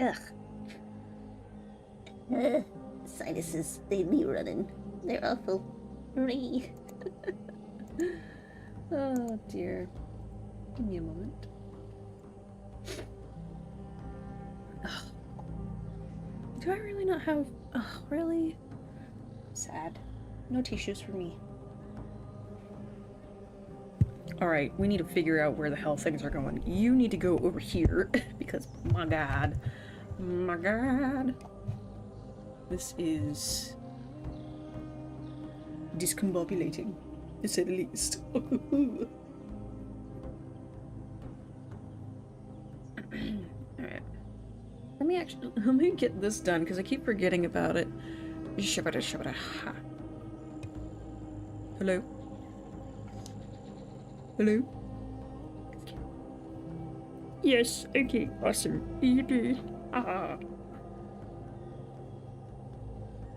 Ugh. Uh, Sinuses, they be running. They're awful. Hooray. Oh dear. Give me a moment. Ugh. Do I really not have... Ugh, really? Sad. No tissues for me. Alright, we need to figure out where the hell things are going. You need to go over here, because, my god. My god. This is... discombobulating, to say the least. Alright. Let me get this done, because I keep forgetting about it. Shabada shabada ha. Hello? Hello? Yes, okay, awesome. You do. Ah.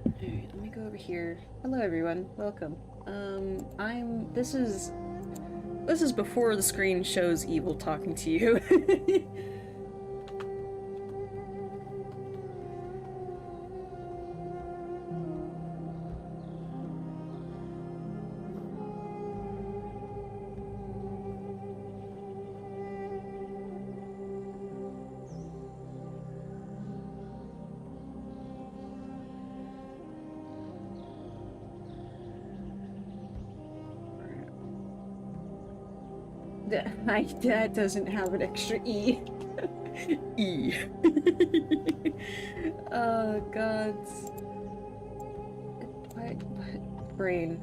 Alright, let me go over here. Hello everyone, welcome. This is before the screen shows Evil talking to you. My dad doesn't have an extra E. E. Oh, God. What? Brain.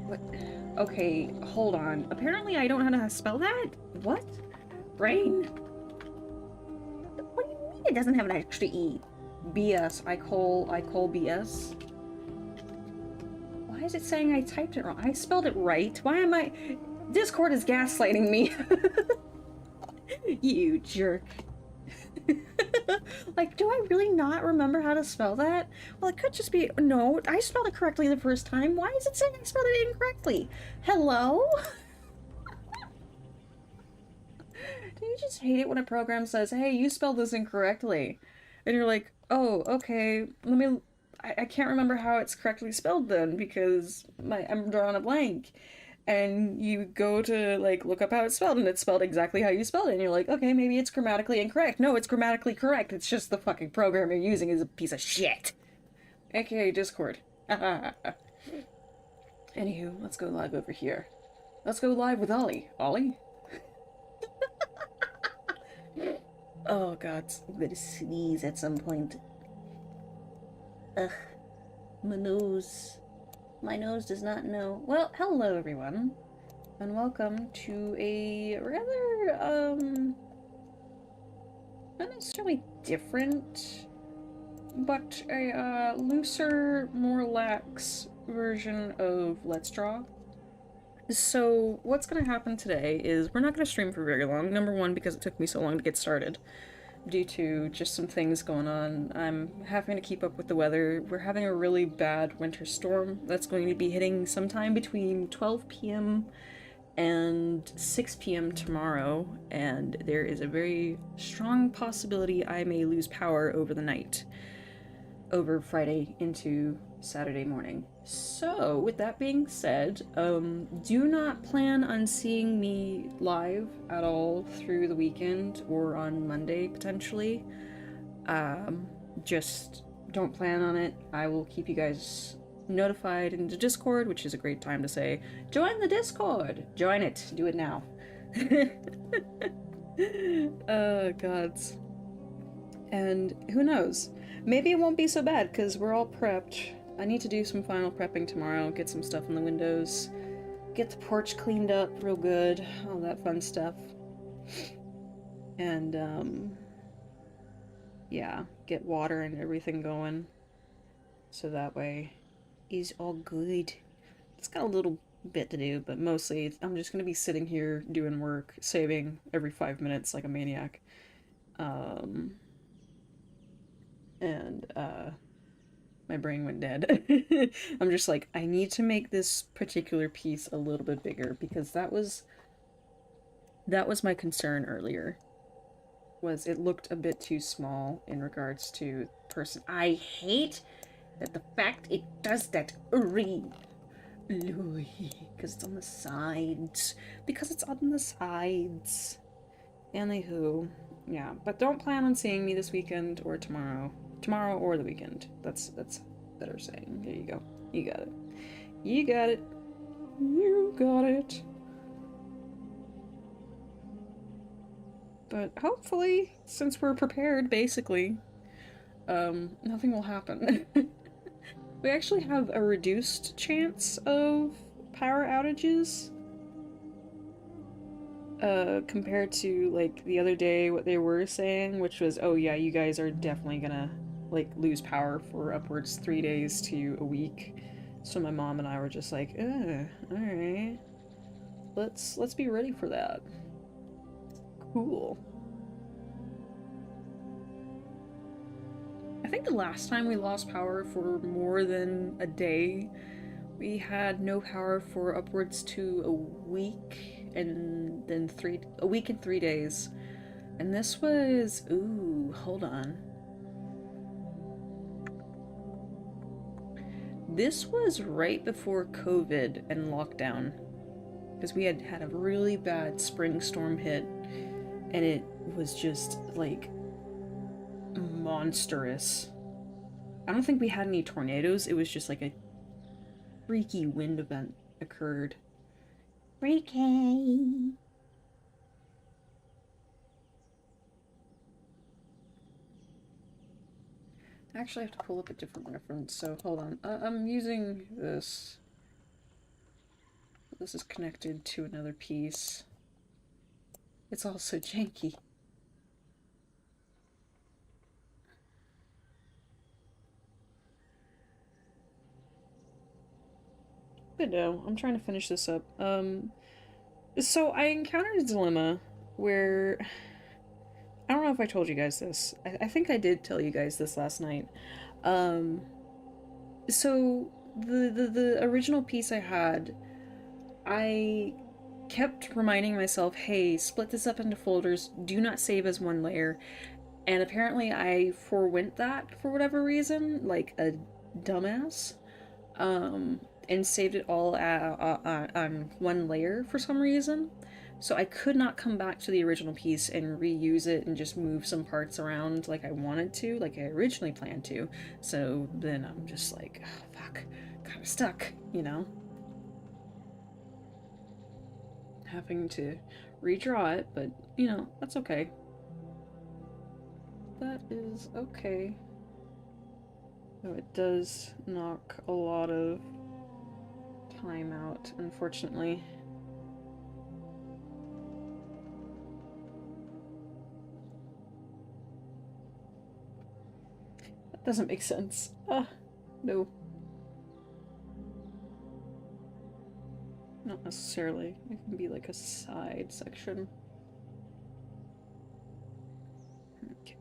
What? Okay, hold on. Apparently I don't know how to spell that? What? Brain? What do you mean it doesn't have an extra E? BS. I call BS. Why is it saying I typed it wrong? I spelled it right. Why am I... Discord is gaslighting me. You jerk. Like, do I really not remember how to spell that? Well, it could just be... No, I spelled it correctly the first time. Why is it saying I spelled it incorrectly? Hello? Do you just hate it when a program says, hey, you spelled this incorrectly? And you're like, oh, okay, let me... I can't remember how it's correctly spelled then, because I'm drawing a blank. And you go to, like, look up how it's spelled, and it's spelled exactly how you spelled it, and you're like, okay, maybe it's grammatically incorrect. No, it's grammatically correct. It's just the fucking program you're using is a piece of shit. AKA Discord. Anywho, let's go live over here. Let's go live with Ollie. Ollie? Oh, God. I'm gonna sneeze at some point. Ugh. My nose. My nose does not know. Well, hello everyone, and welcome to a rather, not necessarily different, but a, looser, more lax version of Let's Draw. So, what's gonna happen today is we're not gonna stream for very long. Number one, because it took me so long to get started. Due to just some things going on. I'm having to keep up with the weather. We're having a really bad winter storm that's going to be hitting sometime between 12 p.m. and 6 p.m. tomorrow, and there is a very strong possibility I may lose power over the night. Over Friday into Saturday morning. So, with that being said, do not plan on seeing me live at all through the weekend or on Monday, potentially. Just don't plan on it. I will keep you guys notified in the Discord, which is a great time to say, join the Discord! Join it! Do it now. Oh, gods. And who knows? Maybe it won't be so bad, because we're all prepped. I need to do some final prepping tomorrow, get some stuff in the windows, get the porch cleaned up real good, all that fun stuff. And, yeah, get water and everything going. So that way, is all good. It's got a little bit to do, but mostly I'm just gonna be sitting here doing work, saving every 5 minutes like a maniac. My brain went dead. I'm just like, I need to make this particular piece a little bit bigger, because that was my concern earlier. was it looked a bit too small in regards to person. I hate that the fact it does that. Read. Because it's on the sides. Because it's on the sides. Anywho, yeah. But don't plan on seeing me this weekend or tomorrow. Tomorrow or the weekend. That's better saying. There you go. You got it. You got it. You got it. But hopefully, since we're prepared, basically, nothing will happen. We actually have a reduced chance of power outages. Compared to, like, the other day, what they were saying, which was, oh yeah, you guys are definitely gonna, like, lose power for upwards 3 days to a week. So my mom and I were just like, alright. Let's be ready for that. Cool. I think the last time we lost power for more than a day, we had no power for upwards to a week and then a week and 3 days. And this was, ooh, hold on. This was right before COVID and lockdown. Because we had had a really bad spring storm hit, and it was just, like, monstrous. I don't think we had any tornadoes, it was just like a freaky wind event occurred. Freaky! Actually, I have to pull up a different reference, so hold on. I'm using this. This is connected to another piece. It's also janky. But no, I'm trying to finish this up. So I encountered a dilemma where I don't know if I told you guys this. I think I did tell you guys this last night. Um, so the original piece I had, I kept reminding myself, hey, split this up into folders, do not save as one layer. And apparently I forwent that for whatever reason, like a dumbass. And saved it all on one layer for some reason. So I could not come back to the original piece and reuse it and just move some parts around like I wanted to, like I originally planned to. So then I'm just like, oh, fuck, kind of stuck, you know? Having to redraw it, but, you know, that's okay. That is okay. Though it does knock a lot of time out, unfortunately. That doesn't make sense. No. Not necessarily. It can be like a side section. Okay.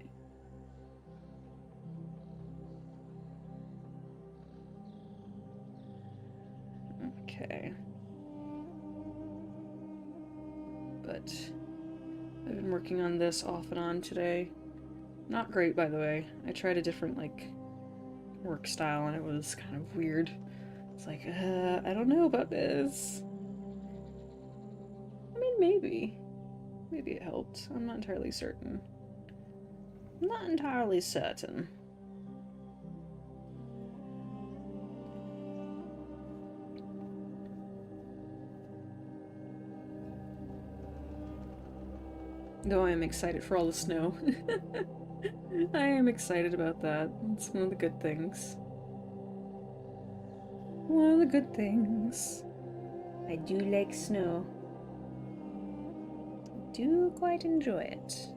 Okay. But I've been working on this off and on today. Not great, by the way. I tried a different, like, work style and it was kind of weird. It's like, I don't know about this. I mean, maybe. Maybe it helped. I'm not entirely certain. I'm not entirely certain. Though I am excited for all the snow. I am excited about that. It's one of the good things. One of the good things. I do like snow. I do quite enjoy it.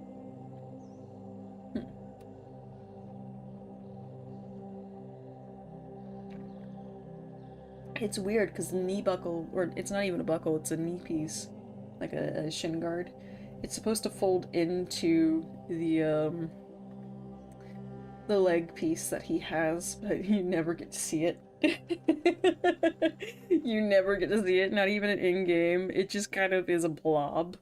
It's weird because the knee buckle, or it's not even a buckle, it's a knee piece, like a shin guard. It's supposed to fold into the leg piece that he has, but you never get to see it. You never get to see it, not even in game. It just kind of is a blob.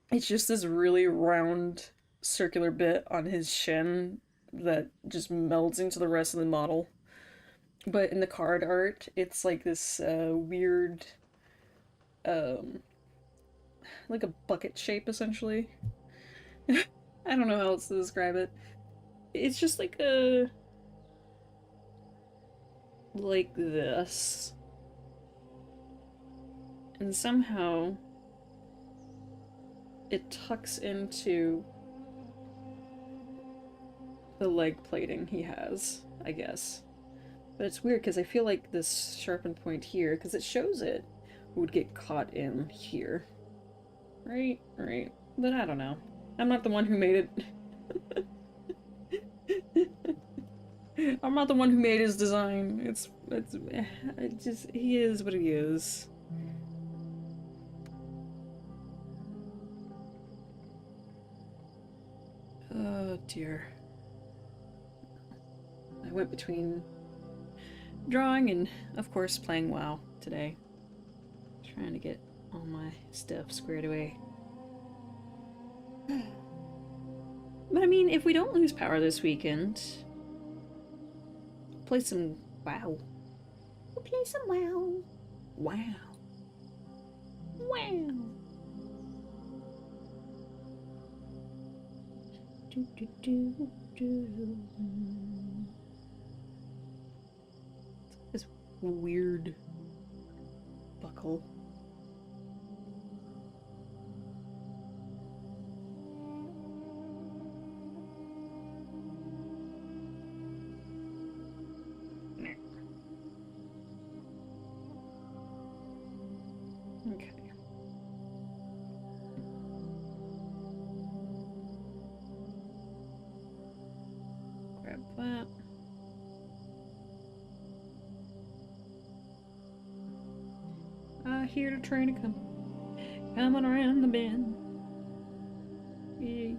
It's just this really round circular bit on his shin that just melds into the rest of the model. But in the card art, it's like this weird, um, like a bucket shape essentially. I don't know how else to describe it. It's just like this. And somehow it tucks into the leg plating he has, I guess. But it's weird because I feel like this sharpened point here, because it shows it, would get caught in here. Right? Right. But I don't know. I'm not the one who made it. I'm not the one who made his design. It just, he is what he is. Oh dear. I went between drawing and, of course, playing WoW today. Trying to get all my stuff squared away. But I mean, if we don't lose power this weekend, play some WoW. We'll play some WoW. Wow. Wow. Do, do, do, do. This weird buckle. Okay. Grab that. I hear the train coming around the bend. Yeah.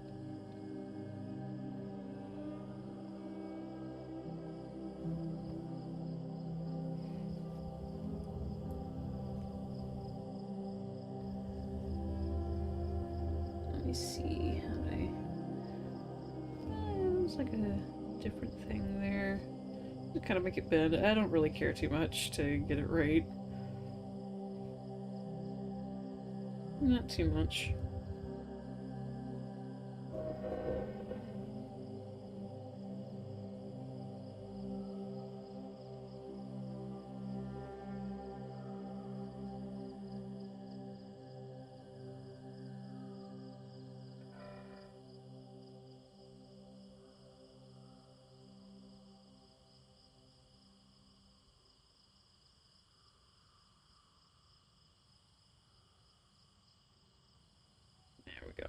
Let me see how I. It was like a different thing there. Just kind of make it bend. I don't really care too much to get it right. Not too much. There we go.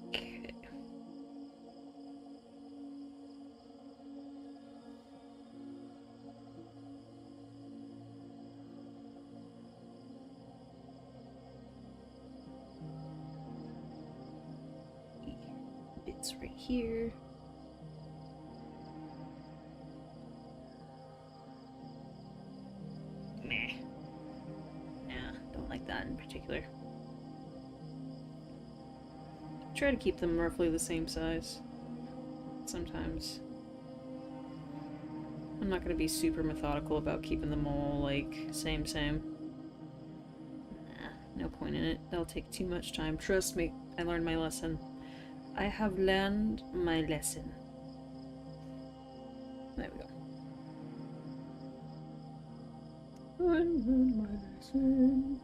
Okay. Bits right here. Meh. Nah, don't like that in particular. Try to keep them roughly the same size. Sometimes. I'm not gonna be super methodical about keeping them all, like, same. Nah, no point in it. That'll take too much time. Trust me, I learned my lesson. I have learned my lesson. There we go. I learned my lesson.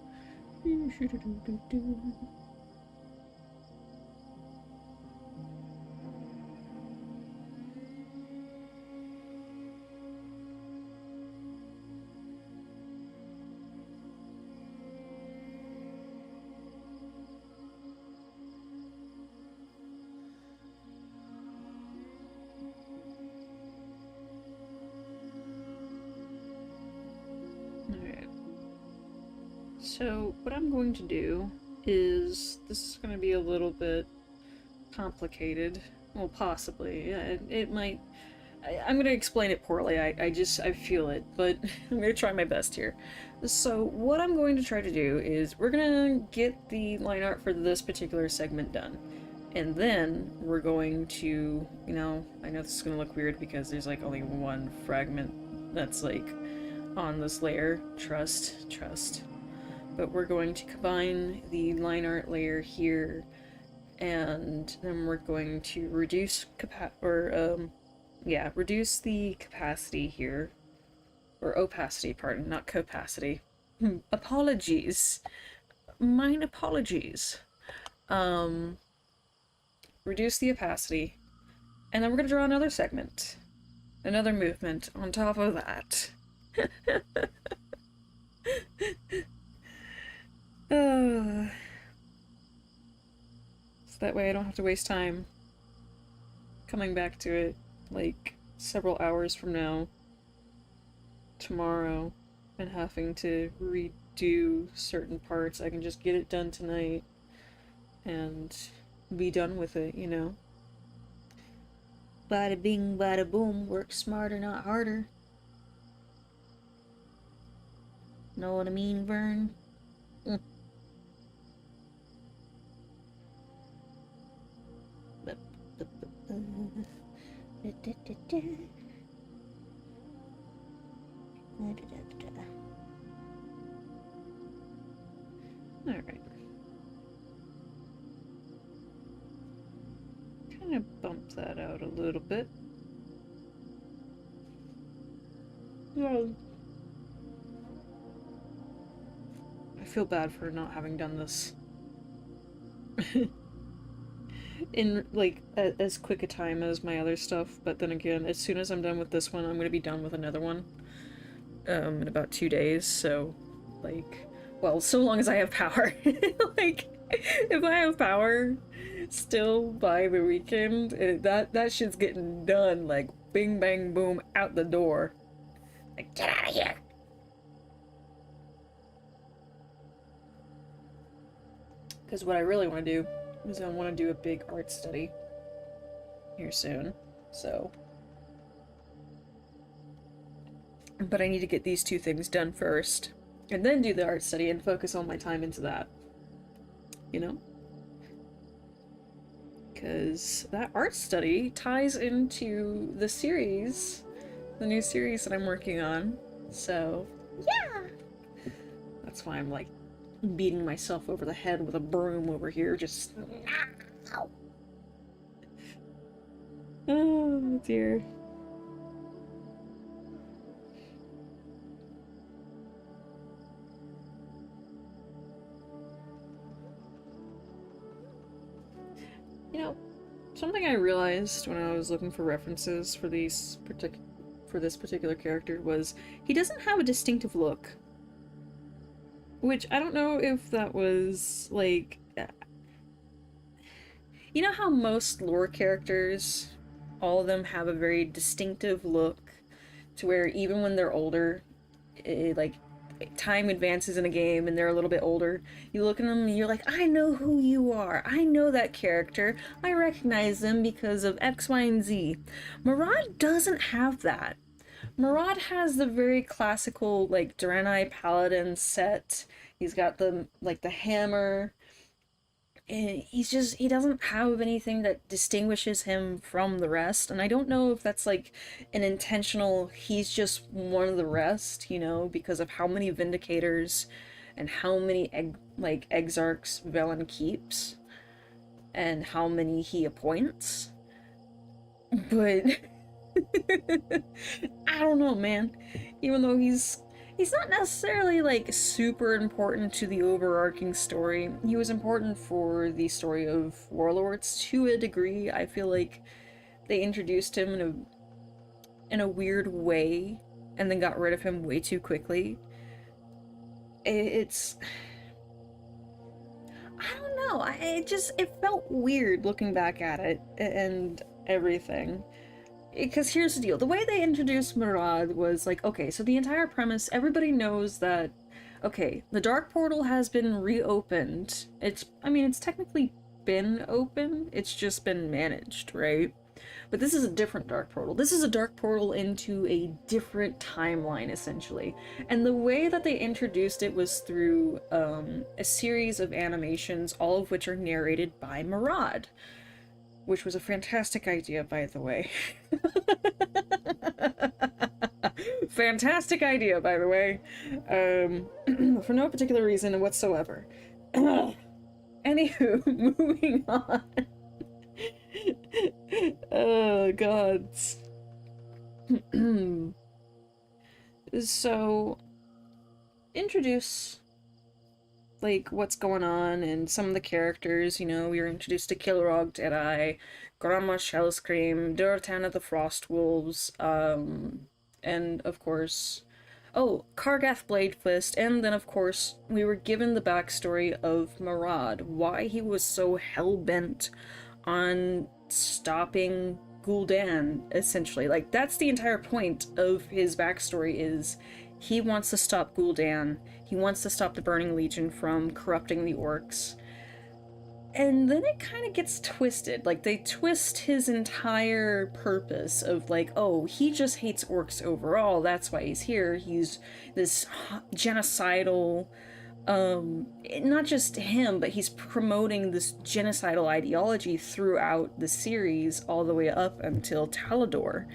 So what I'm going to do is, this is going to be a little bit complicated. Well, possibly. It might... I'm going to explain it poorly. I feel it, but I'm going to try my best here. So what I'm going to try to do is we're going to get the line art for this particular segment done. And then we're going to, you know, I know this is going to look weird because there's like only one fragment that's like on this layer. Trust. But we're going to combine the line art layer here, and then we're going to reduce reduce the capacity here. Or opacity, pardon, not capacity. Apologies. Mine apologies. Reduce the opacity. And then we're gonna draw another segment. Another movement on top of that. So that way I don't have to waste time coming back to it, like, several hours from now, tomorrow, and having to redo certain parts. I can just get it done tonight and be done with it, you know? Bada bing, bada boom, work smarter, not harder. Know what I mean, Vern? Alright. Kind of bump that out a little bit. Well, I feel bad for not having done this in, like, as quick a time as my other stuff, but then again, as soon as I'm done with this one, I'm gonna be done with another one, in about 2 days, so, like, well, so long as I have power. Like, if I have power still by the weekend, that shit's getting done, like, bing bang boom, out the door. Like, get out of here! Because what I really want to do is I want to do a big art study here soon, so. But I need to get these two things done first, and then do the art study and focus all my time into that. You know? Because that art study ties into the series, the new series that I'm working on, so yeah! That's why I'm like beating myself over the head with a broom over here, just... Oh dear. You know, something I realized when I was looking for references for this particular character was he doesn't have a distinctive look. Which, I don't know if that was, like... You know how most lore characters, all of them have a very distinctive look, to where even when they're older, like, time advances in a game and they're a little bit older, you look at them and you're like, I know who you are, I know that character, I recognize them because of X, Y, and Z. Murad doesn't have that. Murad has the very classical, like, Draenei Paladin set. He's got the, like, the hammer. And he doesn't have anything that distinguishes him from the rest. And I don't know if that's, like, an intentional, he's just one of the rest, you know, because of how many Vindicators and how many, Exarchs Velen keeps. And how many he appoints. But... I don't know, man. Even though he's not necessarily, like, super important to the overarching story, he was important for the story of Warlords to a degree. I feel like they introduced him in a weird way and then got rid of him way too quickly. It's... I don't know. It felt weird looking back at it and everything. Because here's the deal, the way they introduced Murad was like, okay, so the entire premise, everybody knows that Okay, the Dark Portal has been reopened. I mean, it's technically been open, it's just been managed, right? But this is a different Dark Portal. This is a Dark Portal into a different timeline, essentially. And the way that they introduced it was through a series of animations, all of which are narrated by Murad. Which was a fantastic idea, by the way. Fantastic idea, by the way. For no particular reason whatsoever. Anywho, moving on. Oh, gods. So, introduce, like, what's going on and some of the characters. You know, we were introduced to Kilrogg Deadeye, Grandma Shellscream, Duratana the Frostwolves, and of course, oh, Kargath Bladefist, and then of course, we were given the backstory of Murad, why he was so hell-bent on stopping Gul'dan, essentially. Like, that's the entire point of his backstory, is he wants to stop Gul'dan, he wants to stop the Burning Legion from corrupting the orcs. And then it kind of gets twisted. Like, they twist his entire purpose of, like, oh, he just hates orcs overall, that's why he's here. He's this genocidal, not just him, but he's promoting this genocidal ideology throughout the series all the way up until Talador.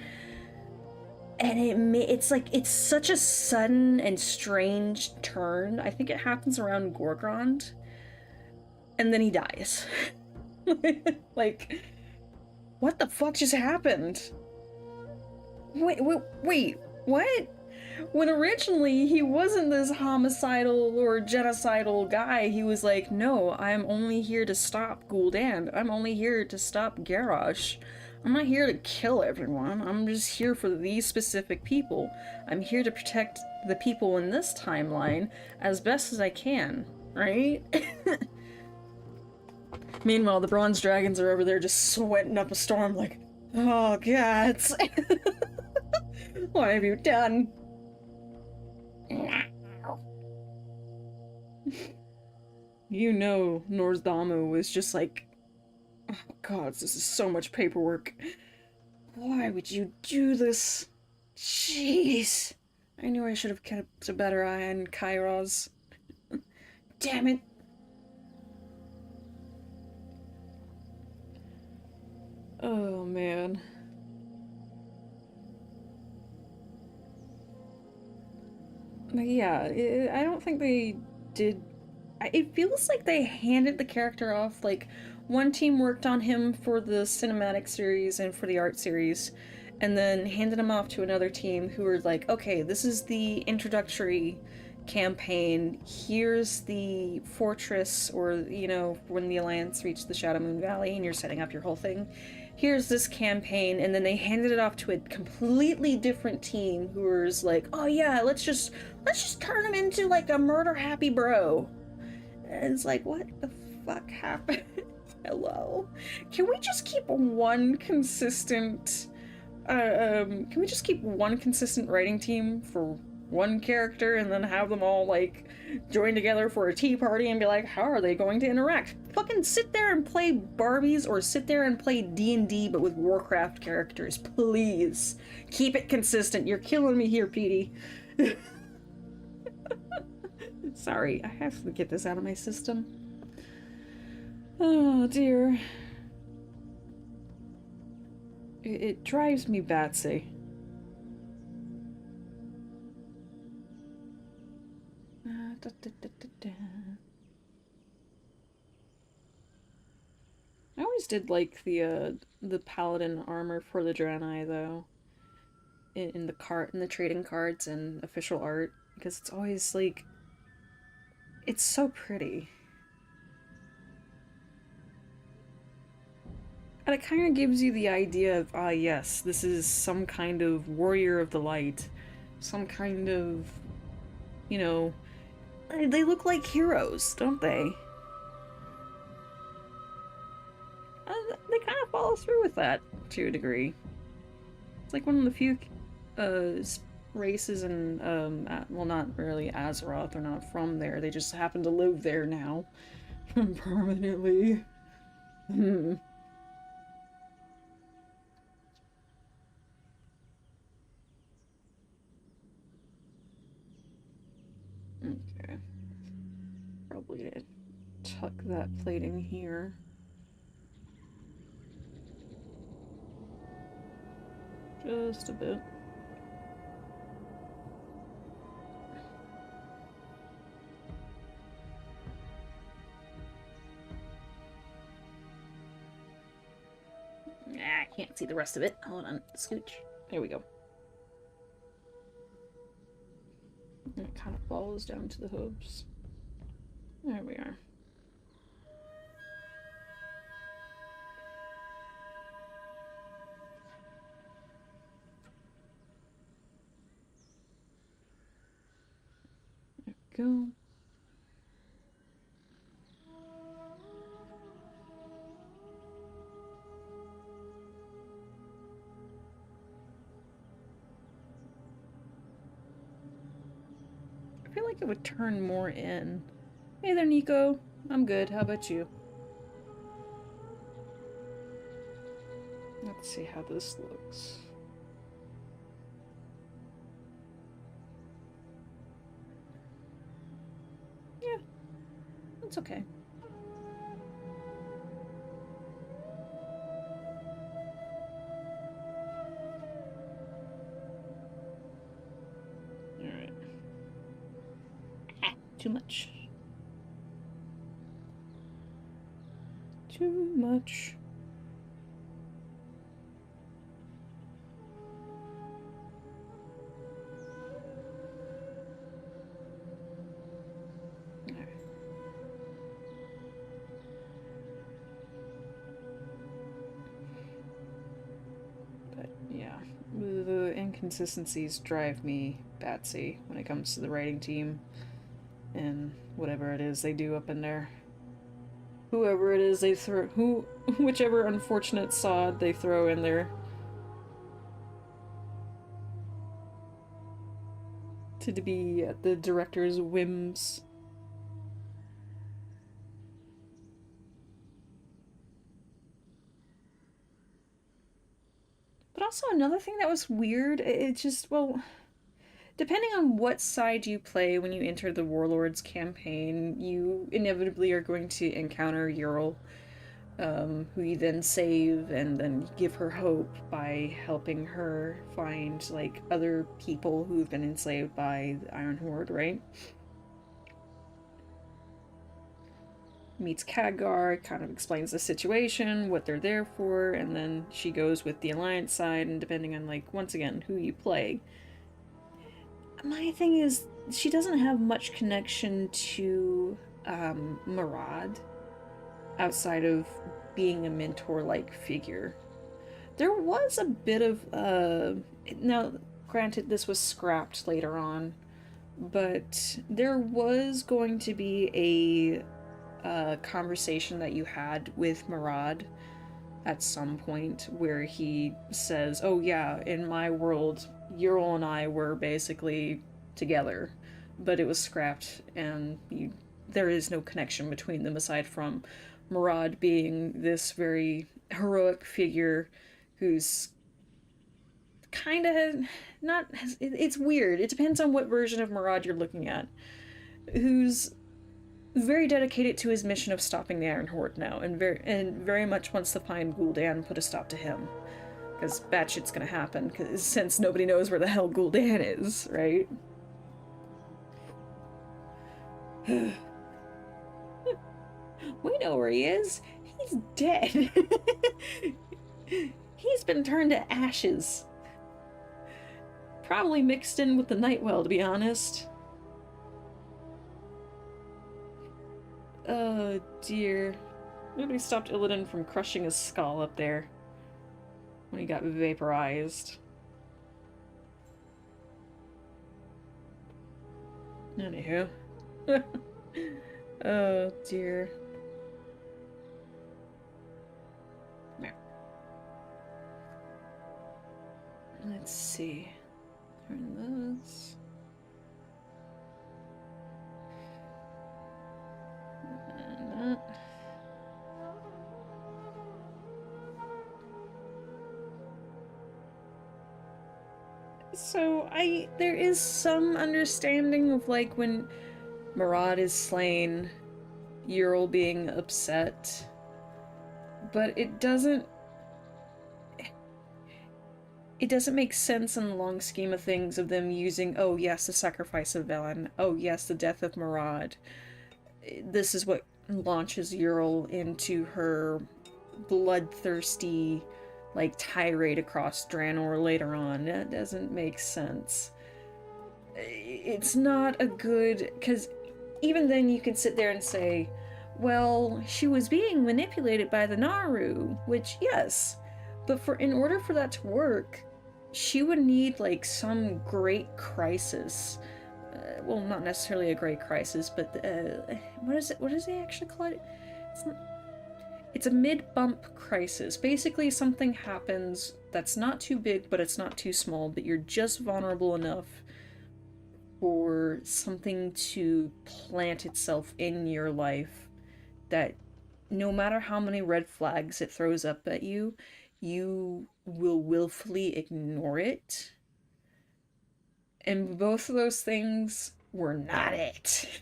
And it's like, it's such a sudden and strange turn. I think it happens around Gorgrond. And then he dies. Like, what the fuck just happened? Wait, what? When originally he wasn't this homicidal or genocidal guy, he was like, no, I'm only here to stop Gul'dan. I'm only here to stop Garrosh. I'm not here to kill everyone. I'm just here for these specific people. I'm here to protect the people in this timeline as best as I can, right? Meanwhile, the Bronze Dragons are over there just sweating up a storm like, oh, gods. What have you done? You know, Nozdamo was just like, oh, gods, this is so much paperwork. Why would you do this? Jeez. I knew I should have kept a better eye on Kairos. Damn it. Oh, man. Yeah, I don't think they did... It feels like they handed the character off, like, one team worked on him for the cinematic series and for the art series, and then handed him off to another team who were like, okay, this is the introductory campaign, here's the fortress, or, you know, when the Alliance reached the Shadowmoon Valley and you're setting up your whole thing, here's this campaign, and then they handed it off to a completely different team who was like, oh yeah, let's just turn him into like a murder happy bro. And it's like, what the fuck happened? Hello? Can we just keep one consistent writing team for one character and then have them all like join together for a tea party and be like, how are they going to interact? Fucking sit there and play Barbies or sit there and play D&D but with Warcraft characters, please. Keep it consistent. You're killing me here, Petey. Sorry, I have to get this out of my system. Oh dear. It drives me batsy. I always did like the paladin armor for the Draenei though, in the trading cards and official art, because it's always like, it's so pretty. And it kind of gives you the idea of, ah yes, this is some kind of warrior of the light, some kind of, you know, they look like heroes, don't they? They kind of follow through with that to a degree. It's like one of the few races in, well, not really Azeroth, they're not from there, they just happen to live there now. Permanently. Hmm. Okay. Probably gonna tuck that plating here. Just a bit. I can't see the rest of it. Hold on, scooch. There we go. And it kind of falls down to the hooves. There we are. There we go. I feel like it would turn more in. Hey there, Nico. I'm good. How about you? Let's see how this looks. Yeah, that's okay. Alright. Ah, too much. Too much. But yeah, the inconsistencies drive me batsy when it comes to the writing team and whatever it is they do up in there. Whoever it is they throw, whichever unfortunate sod they throw in there to be at the director's whims. But also another thing that was weird, it just, well, depending on what side you play when you enter the Warlords campaign, you inevitably are going to encounter Ural, who you then save and then give her hope by helping her find, like, other people who've been enslaved by the Iron Horde, right? Meets Khadgar, kind of explains the situation, what they're there for, and then she goes with the Alliance side, and depending on, like, once again, who you play. My thing is, she doesn't have much connection to Murad outside of being a mentor-like figure. There was a bit of, now, granted, this was scrapped later on, but there was going to be a conversation that you had with Murad at some point where he says, oh yeah, in my world, Ural and I were basically together, but it was scrapped and there is no connection between them aside from Murad being this very heroic figure who's kind of not, it's weird, it depends on what version of Murad you're looking at, who's very dedicated to his mission of stopping the Iron Horde now, and very much wants to find Gul'dan and put a stop to him. Because bad shit's gonna happen, since nobody knows where the hell Gul'dan is, right? We know where he is. He's dead. He's been turned to ashes. Probably mixed in with the Nightwell, to be honest. Oh dear. Nobody stopped Illidan from crushing his skull up there when he got vaporized. Anywho. Oh dear. Let's see. Turn So there is some understanding of like when Murad is slain, Ural being upset, but it doesn't make sense in the long scheme of things of them using, oh yes, the sacrifice of Velen, oh yes, the death of Murad. This is what launches Ural into her bloodthirsty, like, tirade across Draenor later on. That doesn't make sense. It's not a good... because even then you can sit there and say, well, she was being manipulated by the Naaru, which, yes, but in order for that to work, she would need, like, some great crisis. Well, not necessarily a great crisis, but, what does they actually call it? It's a mid-bump crisis. Basically, something happens that's not too big, but it's not too small, but you're just vulnerable enough for something to plant itself in your life that no matter how many red flags it throws up at you, you will willfully ignore it. And both of those things were not it.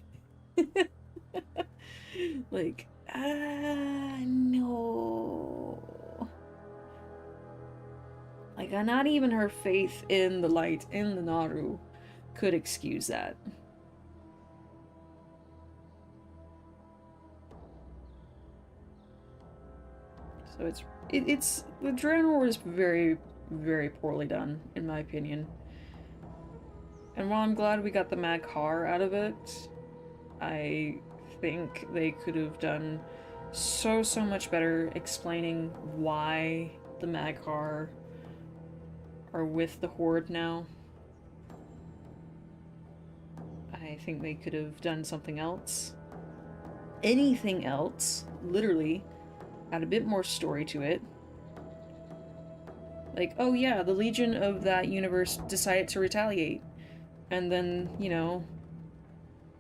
Like, no. Like, not even her faith in the light, in the Naaru, could excuse that. So it's the Draenor was very, very poorly done, in my opinion. And while I'm glad we got the Maghar out of it, I think they could have done so much better explaining why the Maghar are with the Horde now. I think they could have done something else. Anything else, literally, add a bit more story to it. Like, oh yeah, the Legion of that universe decided to retaliate. And then, you know,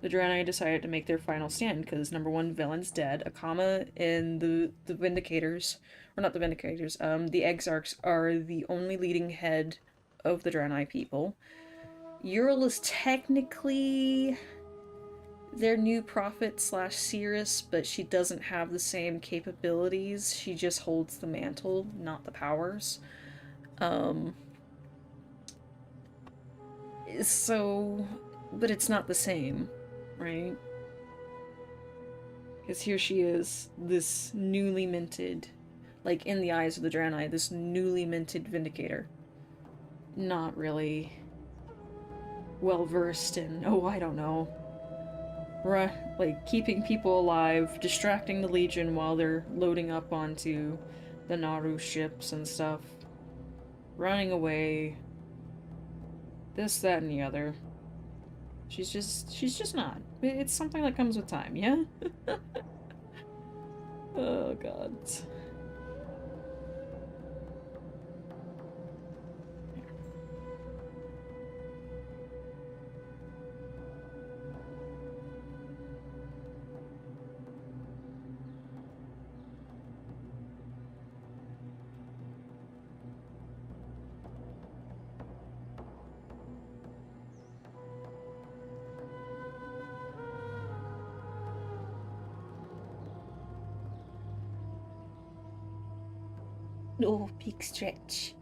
the Draenei decided to make their final stand, because number one, Velen's dead. Akama and the Vindicators, or not the Vindicators, the Exarchs are the only leading head of the Draenei people. Ural is technically their new prophet slash seeress, but she doesn't have the same capabilities. She just holds the mantle, not the powers. So, but it's not the same, right? Because here she is, this newly minted, like in the eyes of the Draenei, this newly minted Vindicator. Not really well versed in, oh, I don't know, like keeping people alive, distracting the Legion while they're loading up onto the Naaru ships and stuff, running away, this, that, and the other. She's just not. It's something that comes with time, yeah? Oh, God. Oh, big stretch.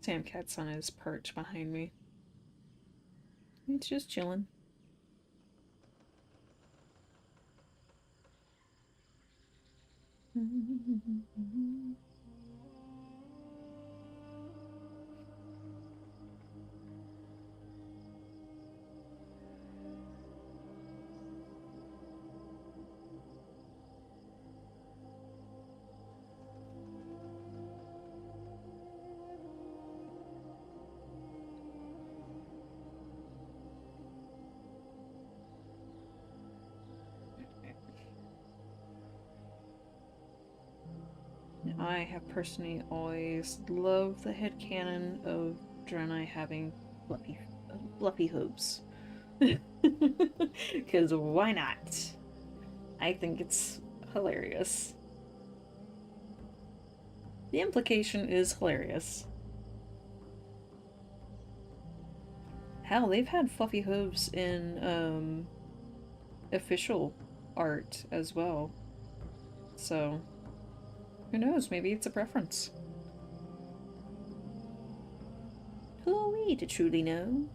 Sam Cat's on his perch behind me. It's just chilling. I have personally always loved the headcanon of Draenei having fluffy hooves. Because why not? I think it's hilarious. The implication is hilarious. Hell, they've had fluffy hooves in, official art as well. So, who knows, maybe it's a preference. Who are we to truly know?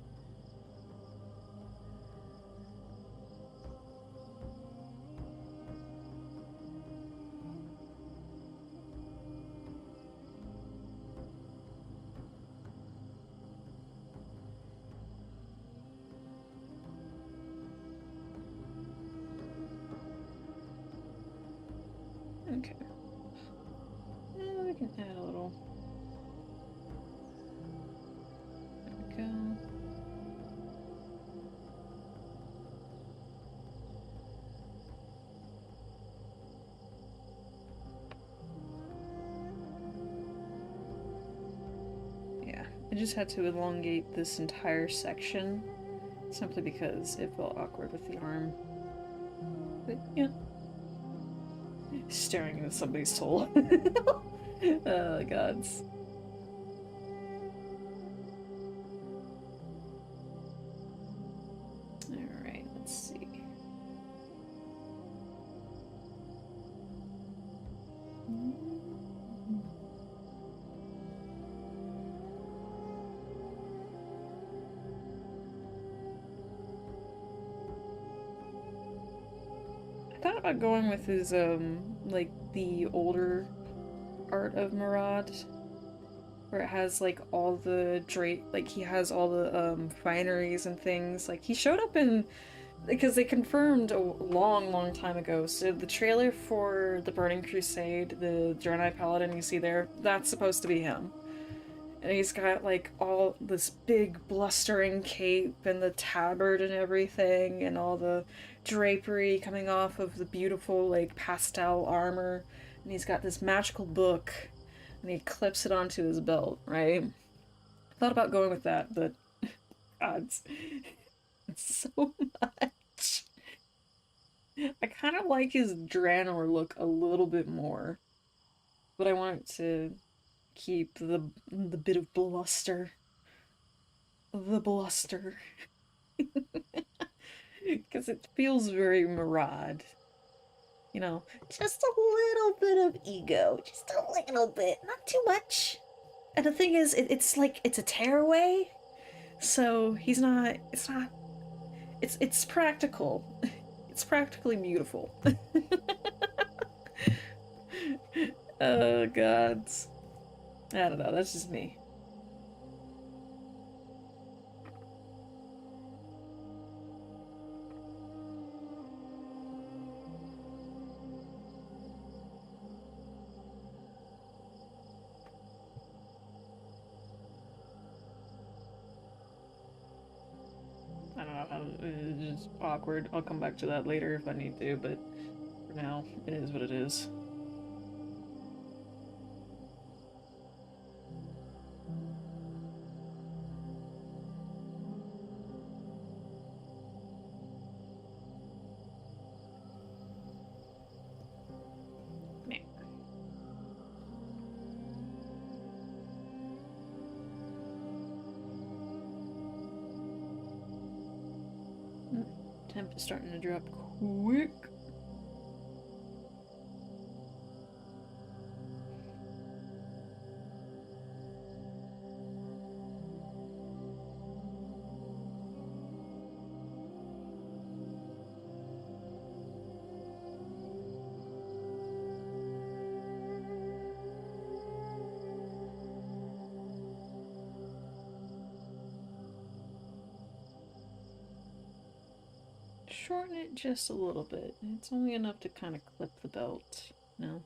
Okay. Now we can add a little. There we go. Yeah, I just had to elongate this entire section simply because it felt awkward with the arm. But yeah. Staring into somebody's soul. Oh, gods. Alright, let's see. I thought about going with his, like, the older art of Murad, where it has, like, all the like, he has all the, fineries and things. Like, he showed up in, because they confirmed a long, long time ago. So the trailer for the Burning Crusade, the Draenei Paladin you see there, that's supposed to be him. And he's got, like, all this big blustering cape and the tabard and everything and all the drapery coming off of the beautiful, like, pastel armor. And he's got this magical book and he clips it onto his belt, right? I thought about going with that, but odds. So much. I kind of like his Draenor look a little bit more, but I want to keep the bit of bluster. The bluster. Because it feels very Murad. You know, just a little bit of ego. Just a little bit. Not too much. And the thing is, it's like, it's a tearaway. So he's not, it's practical. It's practically beautiful. Oh, gods. I don't know, that's just me. I don't know, it's just awkward. I'll come back to that later if I need to, but for now, it is what it is. Temp is starting to drop quick. Shorten it just a little bit. It's only enough to kind of clip the belt, you know?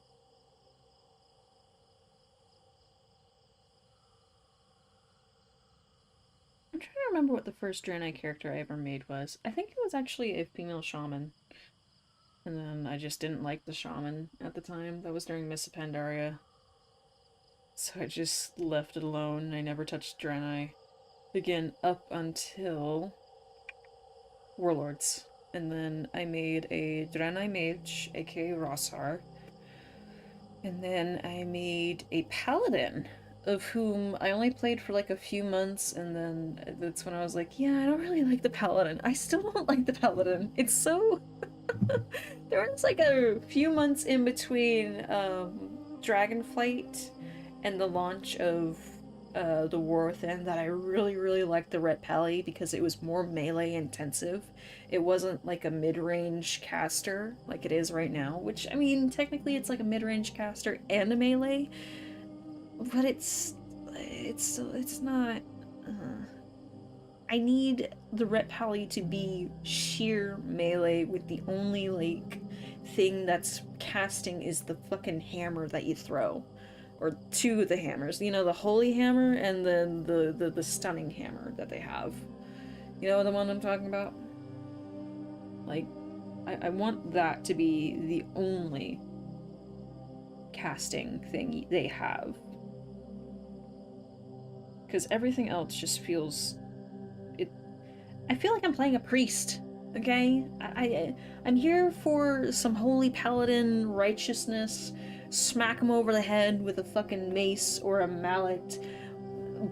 I'm trying to remember what the first Draenei character I ever made was. I think it was actually a female shaman. And then I just didn't like the shaman at the time. That was during Miss Pandaria. So I just left it alone. I never touched Draenei again up until Warlords. And then I made a Draenei mage, aka Rossar. And then I made a paladin, of whom I only played for like a few months, and then that's when I was like, yeah, I don't really like the paladin. I still don't like the paladin. It's so... There was like a few months in between Dragonflight and the launch of the War Within that I really, really liked the Ret Pally because it was more melee intensive. It wasn't like a mid-range caster like it is right now, which, I mean, technically it's like a mid-range caster and a melee, but it's not... I need the Ret Pally to be sheer melee with the only, like, thing that's casting is the fucking hammer that you throw. Or two of the hammers. You know, the holy hammer and then the stunning hammer that they have. You know the one I'm talking about? Like, I want that to be the only casting thing they have. Because everything else just feels... I feel like I'm playing a priest, okay? I'm here for some holy paladin righteousness, smack them over the head with a fucking mace or a mallet,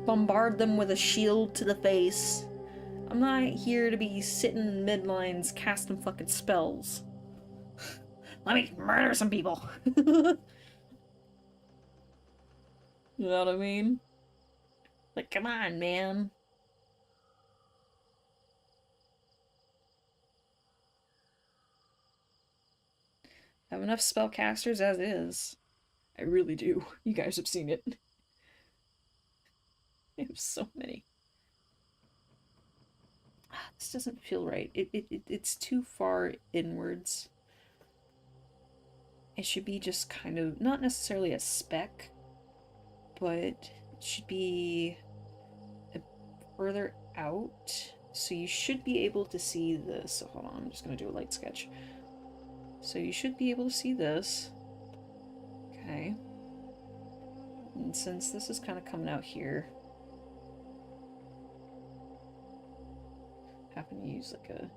bombard them with a shield to the face. I'm not here to be sitting in midlines casting fucking spells. Let me murder some people. You know what I mean? Like, come on, man. I have enough spellcasters as is. I really do. You guys have seen it. I have so many. This doesn't feel right. It's too far inwards. It should be just kind of, not necessarily a speck, but it should be further out. So you should be able to see this. So hold on, I'm just going to do a light sketch. So you should be able to see this. Okay. And since this is kind of coming out here, I happen to use like a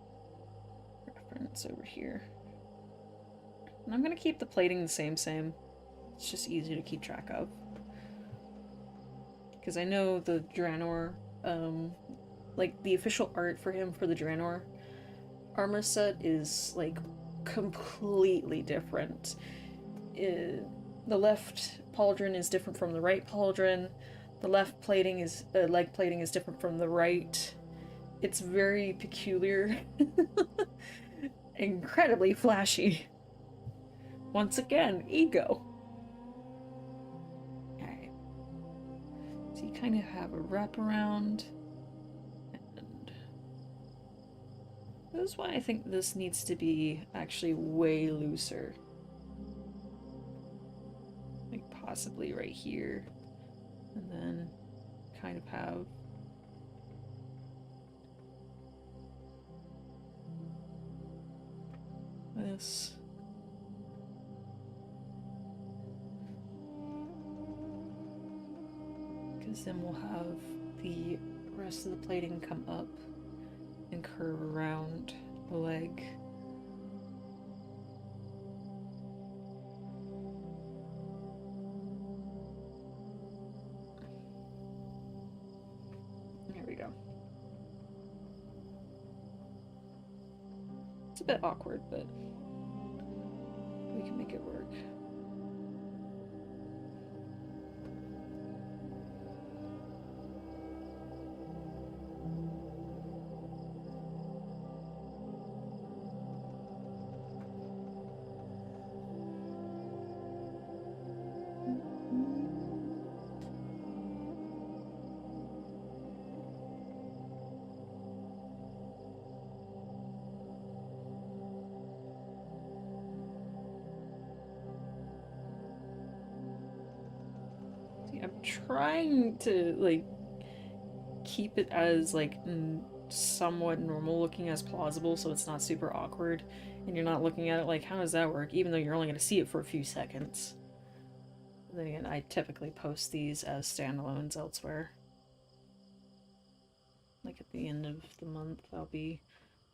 reference over here. And I'm going to keep the plating the same. It's just easy to keep track of. Because I know the Draenor, like the official art for him for the Draenor armor set is like completely different. The left pauldron is different from the right pauldron. The left plating is leg plating is different from the right. It's very peculiar. Incredibly flashy. Once again, ego. Alright. So you kind of have a wraparound. And this is why I think this needs to be actually way looser. Like possibly right here. And then kind of have this. Because then we'll have the rest of the plating come up and curve around the leg. There we go. It's a bit awkward, but we can make it work. I'm trying to like keep it as like somewhat normal looking as plausible, so it's not super awkward and you're not looking at it like, how does that work, even though you're only going to see it for a few seconds. And then again, I typically post these as standalones elsewhere. Like at the end of the month, I'll be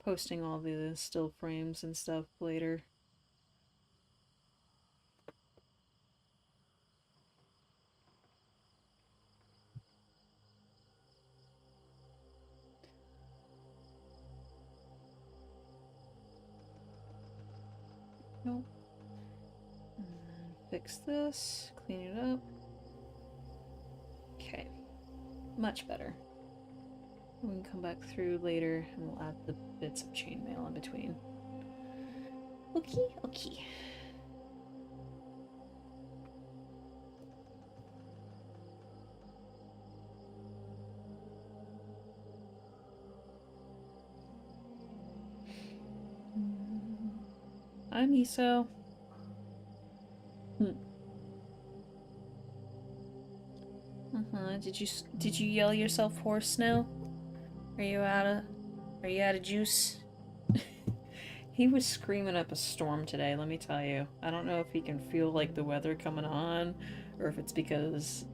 posting all the still frames and stuff later. go. Fix this, clean it up. Okay, much better. We can come back through later and we'll add the bits of chainmail in between. Okay, okay. Hi, Miso. Did you yell yourself hoarse now? Are you out of juice? He was screaming up a storm today, let me tell you. I don't know if he can feel like the weather coming on, or if it's because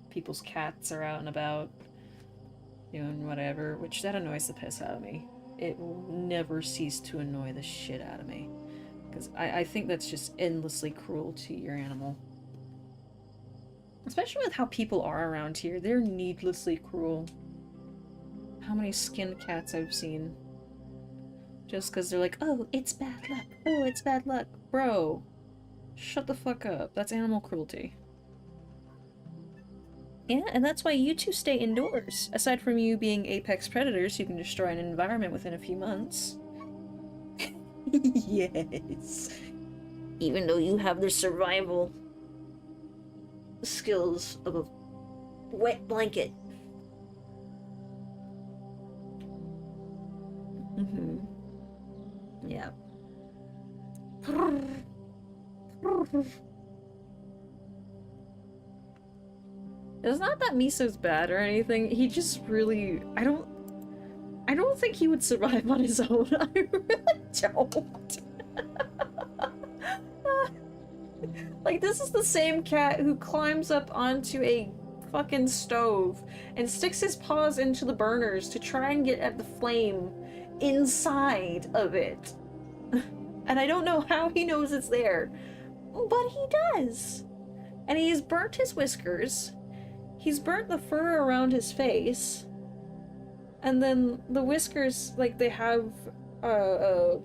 people's cats are out and about doing whatever, which that annoys the piss out of me. It will never cease to annoy the shit out of me. Because I think that's just endlessly cruel to your animal. Especially with how people are around here. They're needlessly cruel. How many skinned cats I've seen. Just because they're like, oh, it's bad luck. Oh, it's bad luck. Bro, shut the fuck up. That's animal cruelty. Yeah, and that's why you two stay indoors. Aside from you being apex predators who can destroy an environment within a few months. Yes. Even though you have the survival skills of a wet blanket. Yeah. It's not that Miso's bad or anything. He just really... I don't think he would survive on his own. I really don't. Like, this is the same cat who climbs up onto a fucking stove and sticks his paws into the burners to try and get at the flame inside of it. And I don't know how he knows it's there, but he does. And he's burnt his whiskers. He's burnt the fur around his face. And then the whiskers, like, they have, I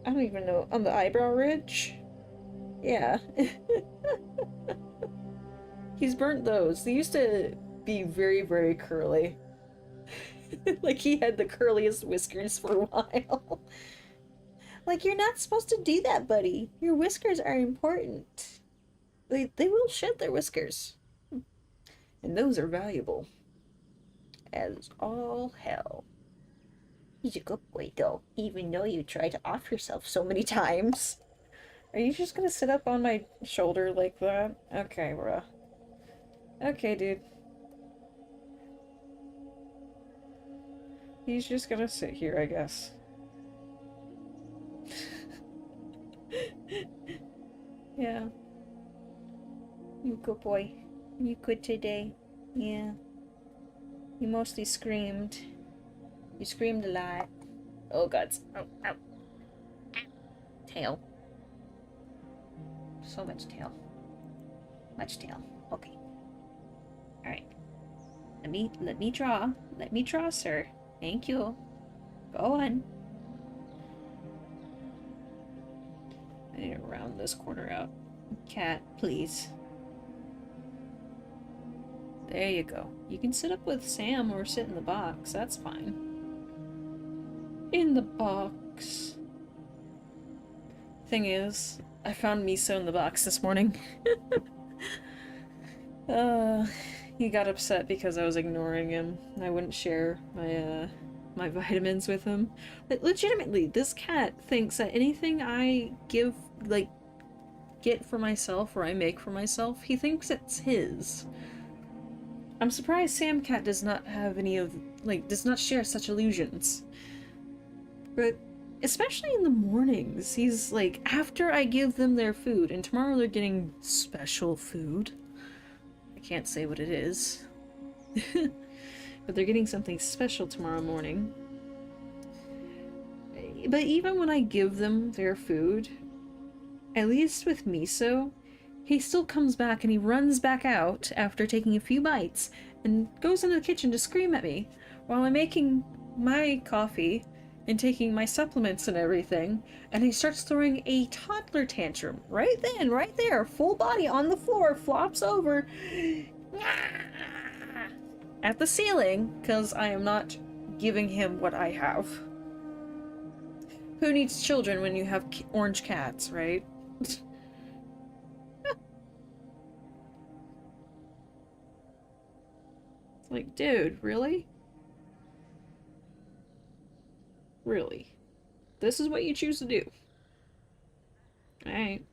don't even know, on the eyebrow ridge? Yeah. He's burnt those. They used to be very, very curly. Like, he had the curliest whiskers for a while. Like, you're not supposed to do that, buddy. Your whiskers are important. They will shed their whiskers. And those are valuable. As all hell. He's a good boy, though, even though you try to off yourself so many times. Are you just gonna sit up on my shoulder like that? Okay, bruh. Okay, dude. He's just gonna sit here, I guess. Yeah. You good boy. You good today? Yeah. You mostly screamed. You screamed a lot. Oh god. Oh, ow. Tail. So much tail. Much tail. Okay. Alright. Let me draw. Let me draw, sir. Thank you. Go on. I need to round this corner out. Cat, please. There you go. You can sit up with Sam or sit in the box. That's fine. In the box. Thing is, I found Miso in the box this morning. He got upset because I was ignoring him. I wouldn't share my vitamins with him. But legitimately, this cat thinks that anything I get for myself or I make for myself, he thinks it's his. I'm surprised Sam Cat does not have any of, does not share such illusions. But especially in the mornings, he's like, after I give them their food, and tomorrow they're getting special food. I can't say what it is. But they're getting something special tomorrow morning. But even when I give them their food, at least with Miso, he still comes back and he runs back out after taking a few bites and goes into the kitchen to scream at me while I'm making my coffee and taking my supplements and everything, and he starts throwing a toddler tantrum right then, right there, full body on the floor, flops over at the ceiling because I am not giving him what I have. Who needs children when you have orange cats, right? It's like, dude, really? Really? This is what you choose to do. Alright.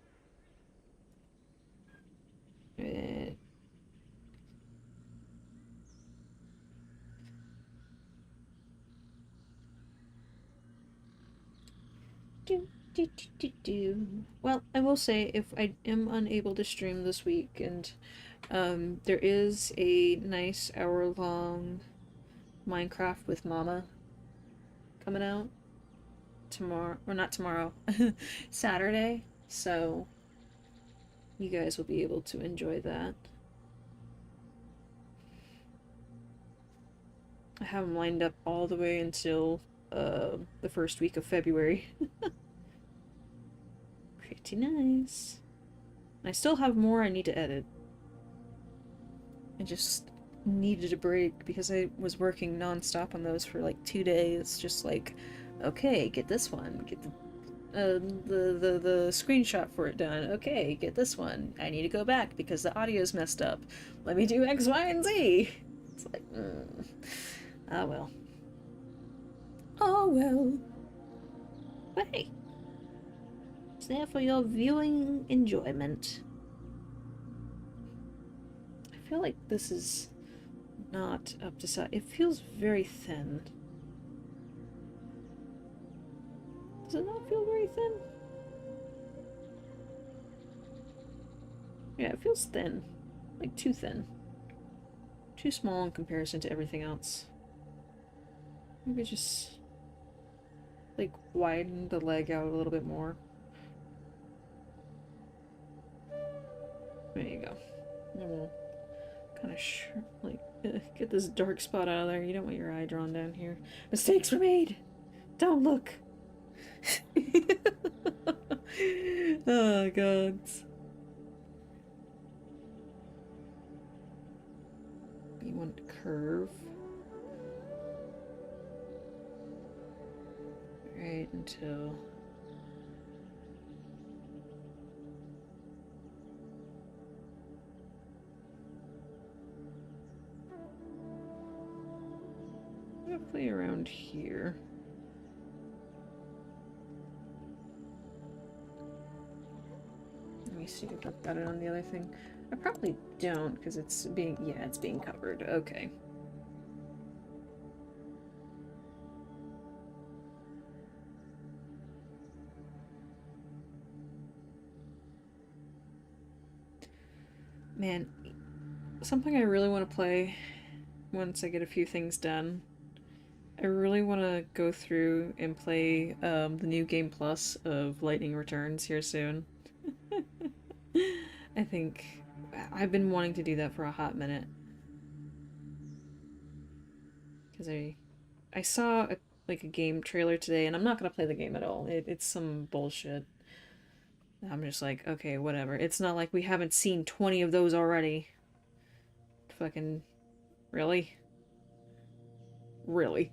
Well, I will say, if I am unable to stream this week, and there is a nice hour-long Minecraft with Mama coming out tomorrow, or not tomorrow, Saturday, so you guys will be able to enjoy that. I have them lined up all the way until the first week of February. Pretty nice. I still have more I need to edit. I just needed a break because I was working non-stop on those for like 2 days, just like, okay, get this one, get the screenshot for it done. Okay, get this one. I need to go back because the audio's messed up. Let me do X, Y, and Z. It's like, ah well. Oh well. But hey, it's there for your viewing enjoyment. I feel like this is not up to size. It feels very thin. Does it not feel very thin? Yeah, it feels thin. Like, too thin. Too small in comparison to everything else. Maybe just, like, widen the leg out a little bit more. There you go. And we'll kind of like, get this dark spot out of there. You don't want your eye drawn down here. Mistakes were made! Don't look! Oh, God. You want to curve. Right until... roughly around here. Let me see if I've got it on the other thing. I probably don't, because it's being, yeah, it's being covered. Okay. Man, something I really want to play once I get a few things done. I really want to go through and play the new Game Plus of Lightning Returns here soon. I think I've been wanting to do that for a hot minute. Because I saw a game trailer today, and I'm not going to play the game at all. It's some bullshit. I'm just like, okay, whatever. It's not like we haven't seen 20 of those already. Fucking... really? Really?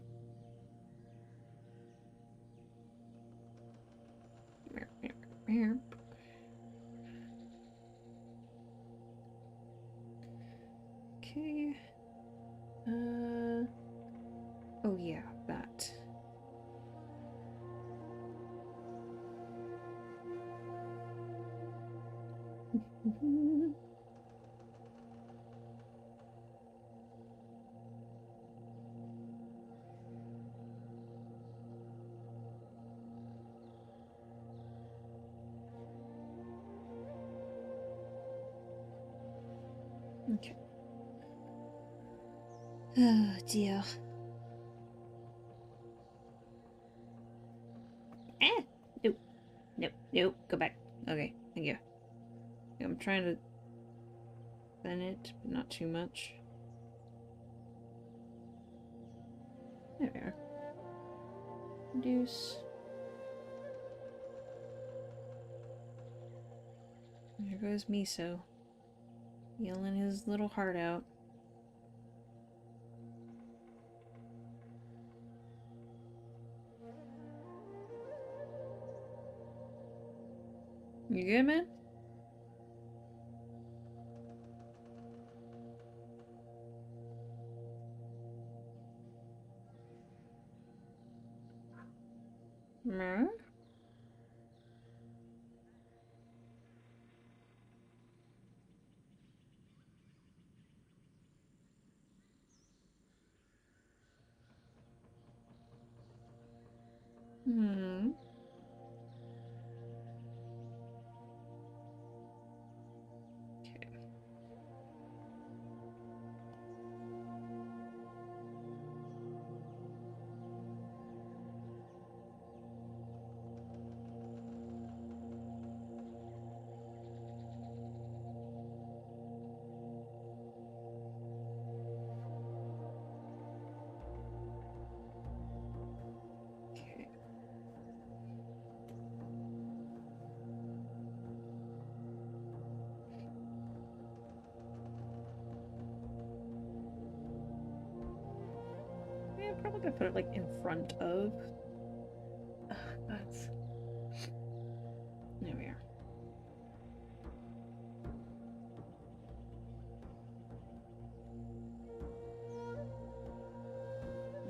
Okay. Oh yeah, that. Okay. Oh dear. Nope. Nope. Nope. Go back. Okay. Thank you. I'm trying to thin it, but not too much. There we are. Reduce. There goes Miso. Yelling his little heart out. You good, man? No? Hmm. Okay. Okay. Yeah, I'm probably gonna put it like in front of. That's. There we are.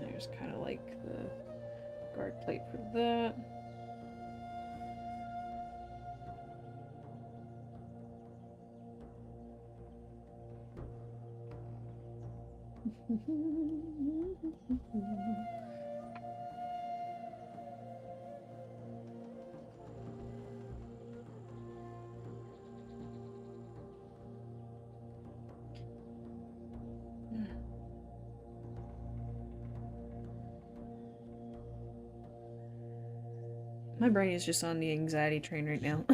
There's kind of like the guard plate for that. My brain is just on the anxiety train right now.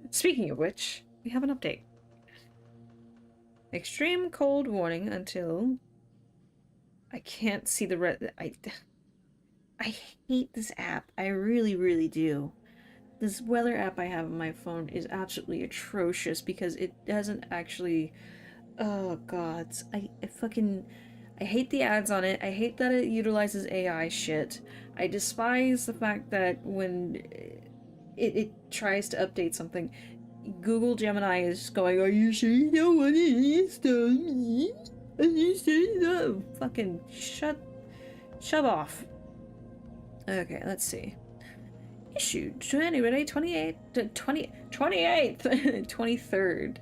Speaking of which, we have an update. Extreme cold warning until... I can't see the red... I hate this app. I really, really do. This weather app I have on my phone is absolutely atrocious because it doesn't actually... Oh, God. I fucking... I hate the ads on it. I hate that it utilizes AI shit. I despise the fact that when it tries to update something, Google Gemini is going, "Are you sure you don't want to install me? Are you sure you don't?" Fucking shove off. Okay, let's see. Issued January 28th, 23rd,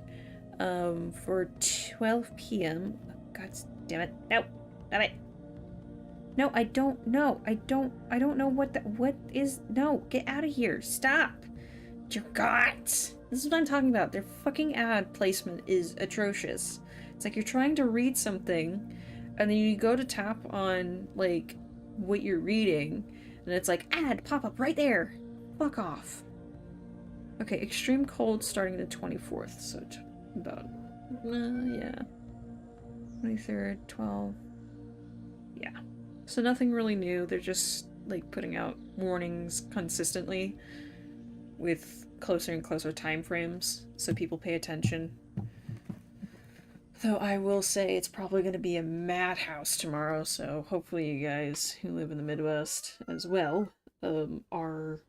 for 12 p.m. God damn it. No, damn it. No, I don't know. I don't know what is, no, get out of here. Stop. Dear God. This is what I'm talking about. Their fucking ad placement is atrocious. It's like you're trying to read something, and then you go to tap on, like, what you're reading, and it's like, ad pop-up right there. Fuck off. Okay, extreme cold starting the 24th, so about, yeah. 23rd, 12. Yeah. So nothing really new. They're just, like, putting out warnings consistently with closer and closer time frames, so people pay attention. Though I will say it's probably going to be a madhouse tomorrow, so hopefully you guys who live in the Midwest as well are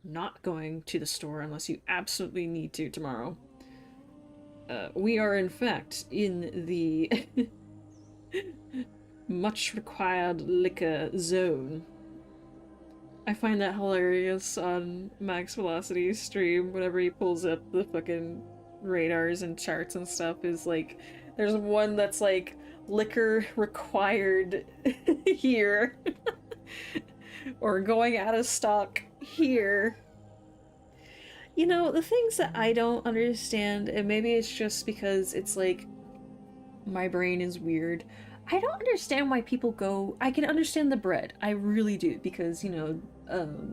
not going to the store unless you absolutely need to tomorrow. We are, in fact, in the much required liquor zone. I find that hilarious on Max Velocity's stream whenever he pulls up the fucking radars and charts and stuff. Is like, there's one that's like, liquor required here. Or going out of stock here. You know, the things that I don't understand, and maybe it's just because it's like, My brain is weird. I don't understand why people go. I can understand the bread. I really do. Because, you know,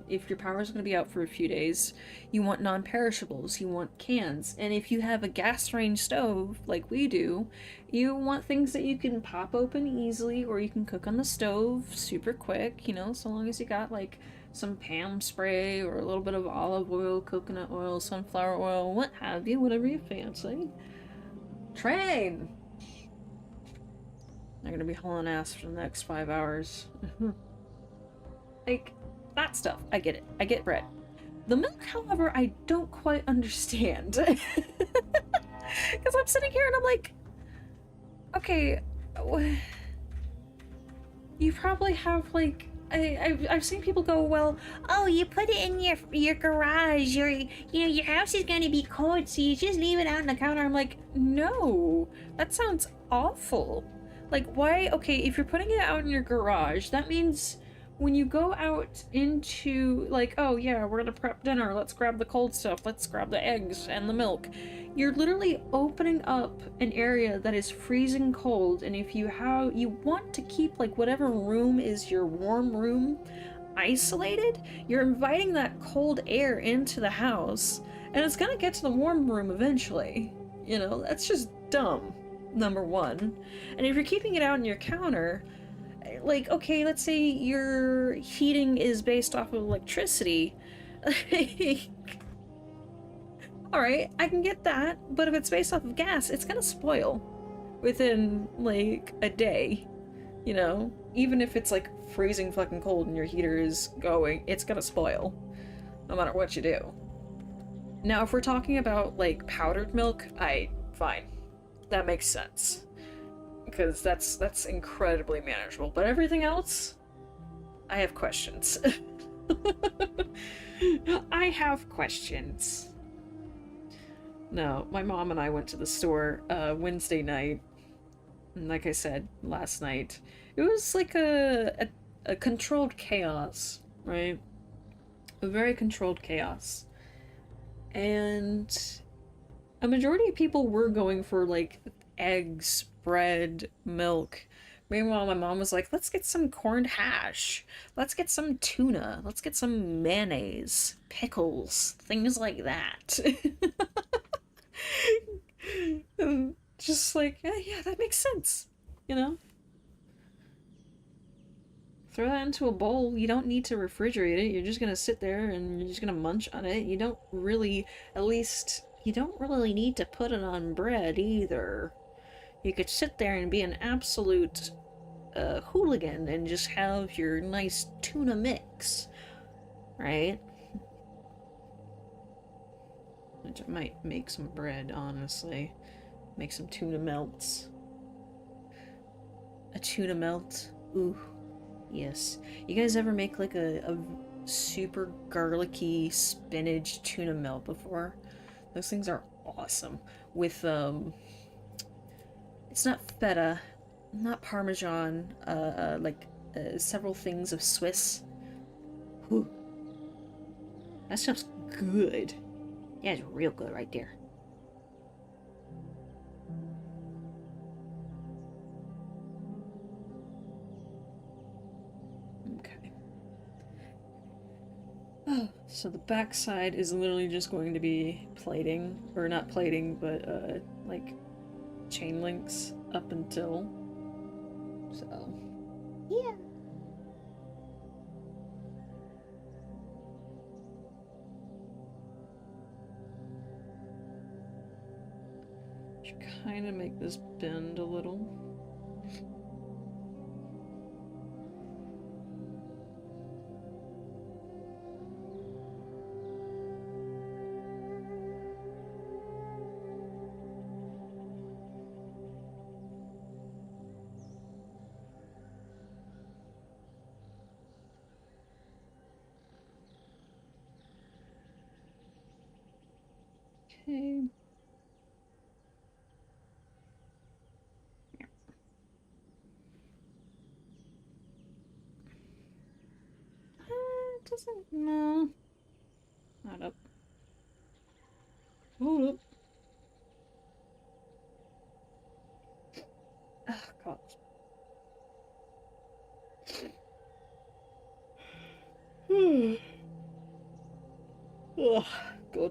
if your power is going to be out for a few days, you want non perishables, you want cans. And if you have a gas range stove, like we do, you want things that you can pop open easily or you can cook on the stove super quick, you know, so long as you got like some Pam spray or a little bit of olive oil, coconut oil, sunflower oil, what have you, whatever you fancy. Train! I'm gonna be hauling ass for the next 5 hours. Like, that stuff. I get it. I get bread. The milk, however, I don't quite understand. Because I'm sitting here and I'm like, okay, you probably have like I've seen people go, well, oh, you put it in your garage, your house is gonna be cold, so you just leave it out on the counter. I'm like, no, that sounds awful. Like, why? Okay, if you're putting it out in your garage, that means when you go out into, like, oh yeah, we're gonna prep dinner, let's grab the cold stuff, let's grab the eggs and the milk, you're literally opening up an area that is freezing cold. And if you want to keep like whatever room is your warm room isolated, you're inviting that cold air into the house, and it's gonna get to the warm room eventually. You know, that's just dumb, number one. And if you're keeping it out on your counter, like, okay, let's say your heating is based off of electricity. Alright, I can get that, but if it's based off of gas, it's gonna spoil within, like, a day. You know? Even if it's, like, freezing fucking cold and your heater is going, it's gonna spoil. No matter what you do. Now, if we're talking about, like, powdered milk, fine. That makes sense. Because that's incredibly manageable. But everything else, I have questions. I have questions. No, my mom and I went to the store Wednesday night. And like I said last night, it was like a controlled chaos, right? A very controlled chaos. And a majority of people were going for like eggs, bread, milk. Meanwhile, my mom was like, let's get some corned hash. Let's get some tuna. Let's get some mayonnaise, pickles, things like that. And just like, yeah, that makes sense. You know? Throw that into a bowl. You don't need to refrigerate it. You're just gonna sit there and you're just gonna munch on it. You don't really, at least, you don't really need to put it on bread either. You could sit there and be an absolute hooligan and just have your nice tuna mix, right? Which I might make some bread, honestly. Make some tuna melts. A tuna melt. Ooh, yes. You guys ever make like a super garlicky spinach tuna melt before? Those things are awesome. With, it's not feta, not Parmesan, several things of Swiss. Whew. That stuff's good. Yeah, it's real good right there. Okay. Oh, so the back side is literally just going to be plating, or not plating, but like chain links up until. So, yeah. Should kind of make this bend a little. Okay. It doesn't. No. Not up. Hold up.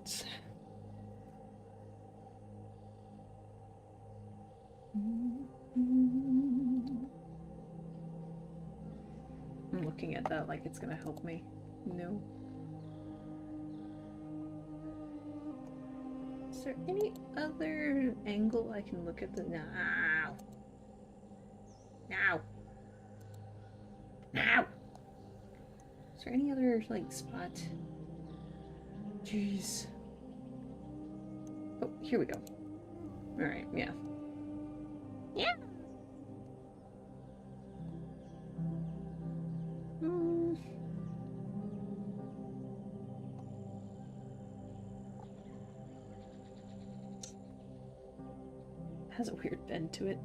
notes. I'm looking at that like it's gonna help me. No. Is there any other angle I can look at the... Now! Now! Now! Is there any other, like, spot? Jeez. Oh, here we go. Alright, yeah. Yeah! Has a weird bend to it.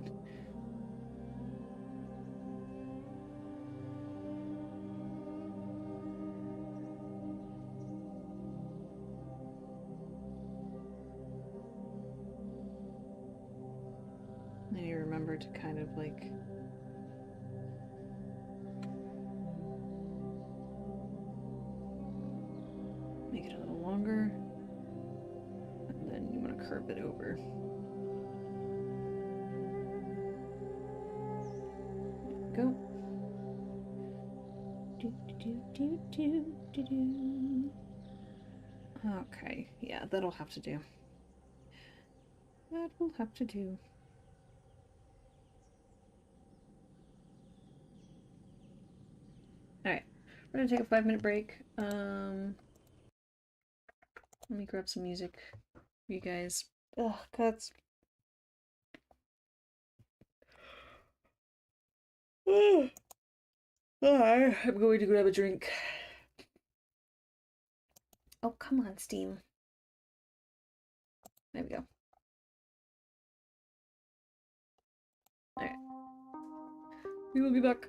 I need to remember to kind of like make it a little longer, and then you want to curve it over. Go. Okay, yeah, that'll have to do. That will have to do. Alright, we're gonna take a 5-minute break. Let me grab some music for you guys. Ugh, cuts. I'm going to grab a drink. Oh, come on, Steam. There we go. Alright. We will be back.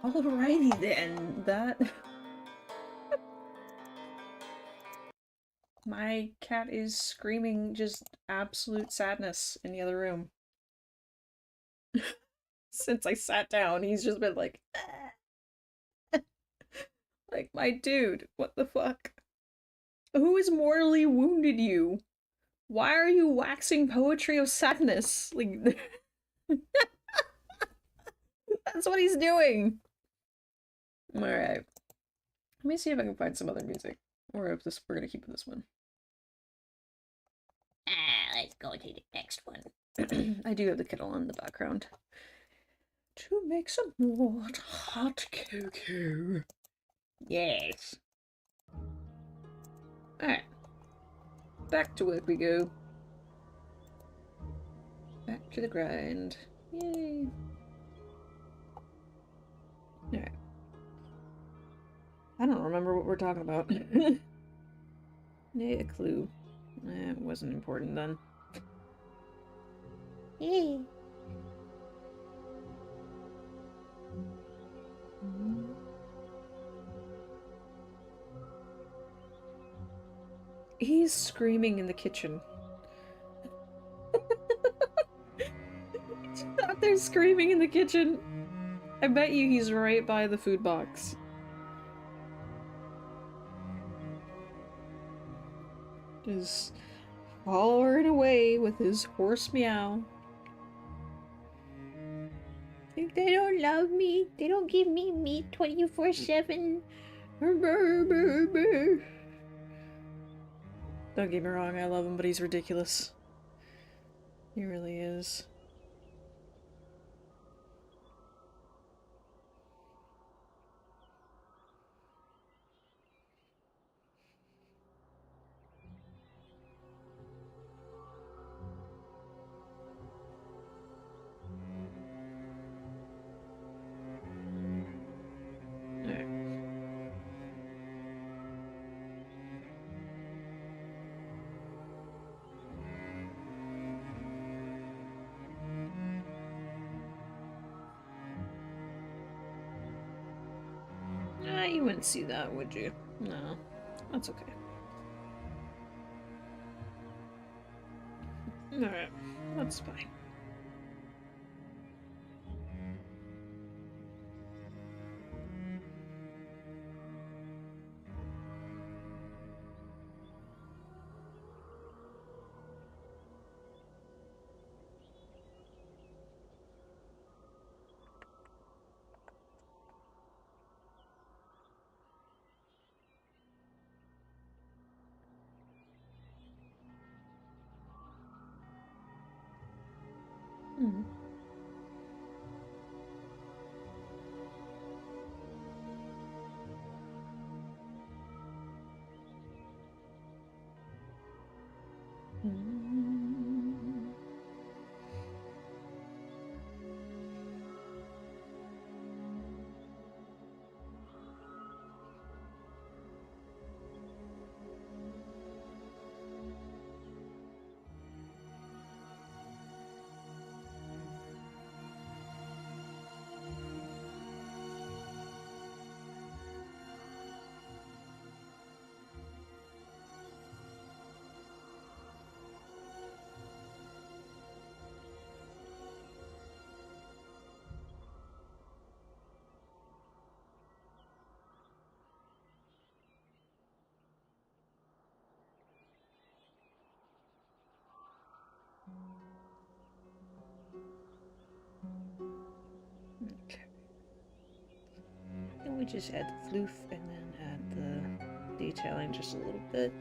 Alrighty then, that... My cat is screaming just absolute sadness in the other room. Since I sat down, he's just been like... like, my dude, what the fuck? Who has mortally wounded you? Why are you waxing poetry of sadness? Like... That's what he's doing! Alright. Let me see if I can find some other music. Or if this we're gonna keep this one. Let's go to the next one. I do have the kettle in the background. To make some more hot cocoa. Yes. Alright. Back to work we go. Back to the grind. Yay. Alright. I don't remember what we're talking about. Nay, a clue. It wasn't important then. Hey. He's screaming in the kitchen. He's out there screaming in the kitchen. I bet you he's right by the food box. Just hollering away with his hoarse meow. They don't love me. They don't give me meat 24/7. Don't get me wrong, I love him, but he's ridiculous. He really is. You wouldn't see that, would you? No, that's okay. Alright, that's fine. Mm. Okay. Then we just add the floof and then add the detailing just a little bit.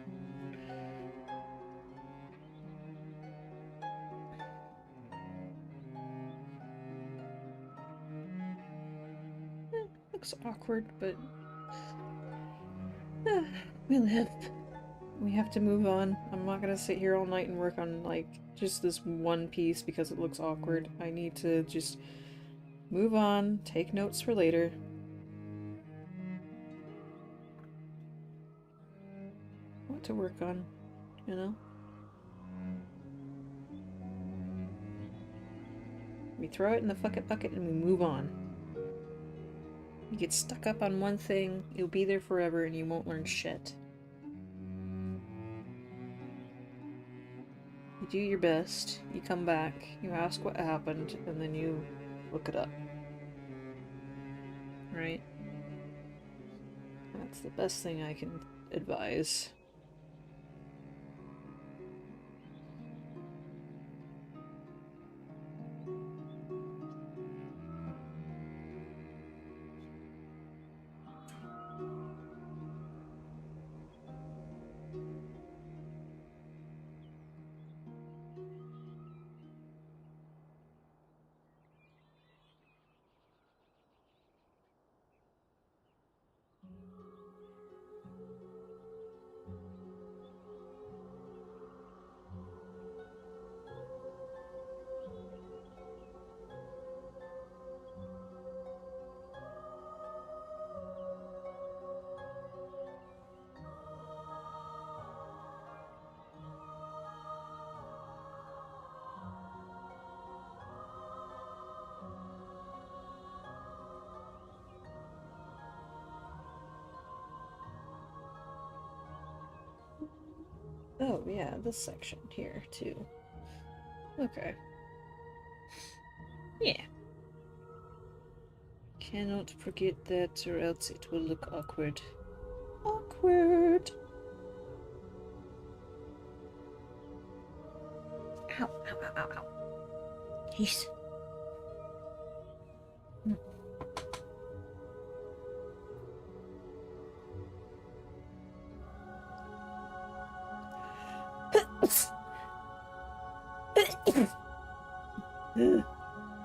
Looks awkward, but we have to move on. I'm not gonna sit here all night and work on, like, just this one piece because it looks awkward. I need to just move on, take notes for later. What to work on, you know? We throw it in the fucking bucket and we move on. You get stuck up on one thing, you'll be there forever and you won't learn shit. You do your best, you come back, you ask what happened, and then you look it up. Right? That's the best thing I can advise. Oh, yeah, this section here, too. Okay. Yeah. Cannot forget that, or else it will look awkward. Awkward! Ow, ow, ow, ow, ow. Jeez.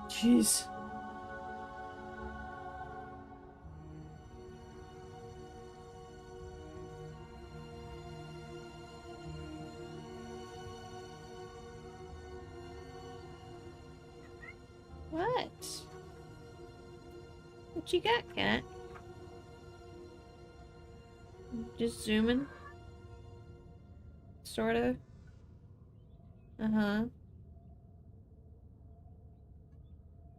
Jeez. What? What you got, cat? Just zooming? Sorta? Uh-huh.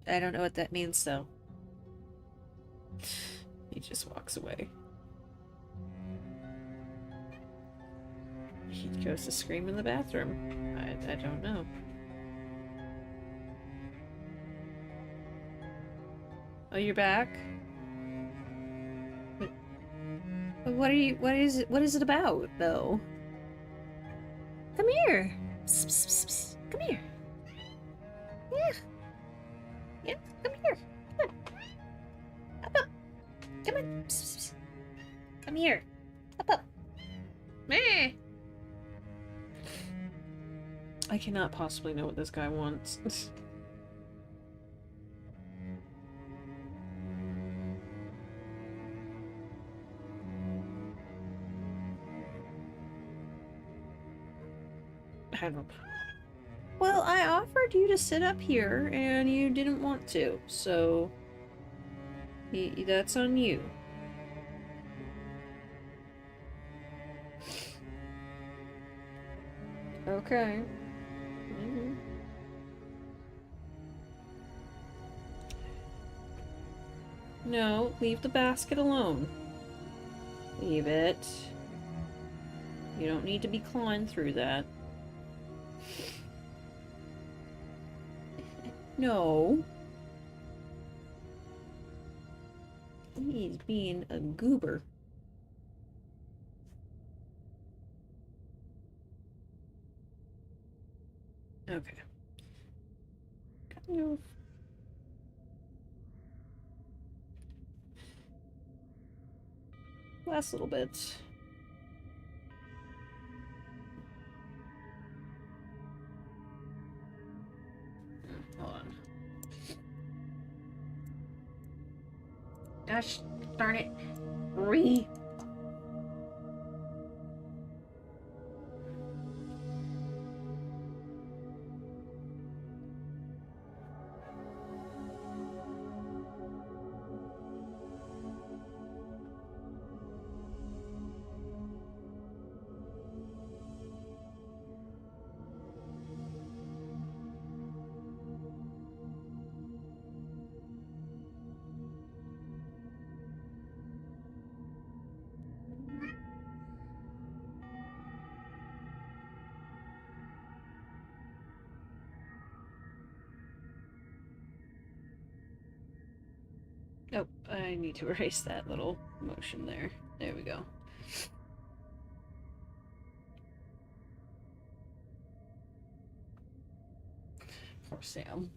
I don't know what that means, though. He just walks away. He goes to scream in the bathroom. I don't know. Oh, you're back? What what is it about, though? Come here! Psst, psst, psst, psst. Come here! Yeah! Yeah, come here! Come on! Up, up! Come on! Psst, psst, psst. Come here! Up, up! Meh! I cannot possibly know what this guy wants. I don't know. Well, I offered you to sit up here, and you didn't want to, so... that's on you. Okay. Mm-hmm. No, leave the basket alone. Leave it. You don't need to be clawing through that. No. He's being a goober. Okay. Kind of. Last little bit. Hold on. Gosh darn it. Bree. Oh, I need to erase that little motion there. There we go. Poor Sam.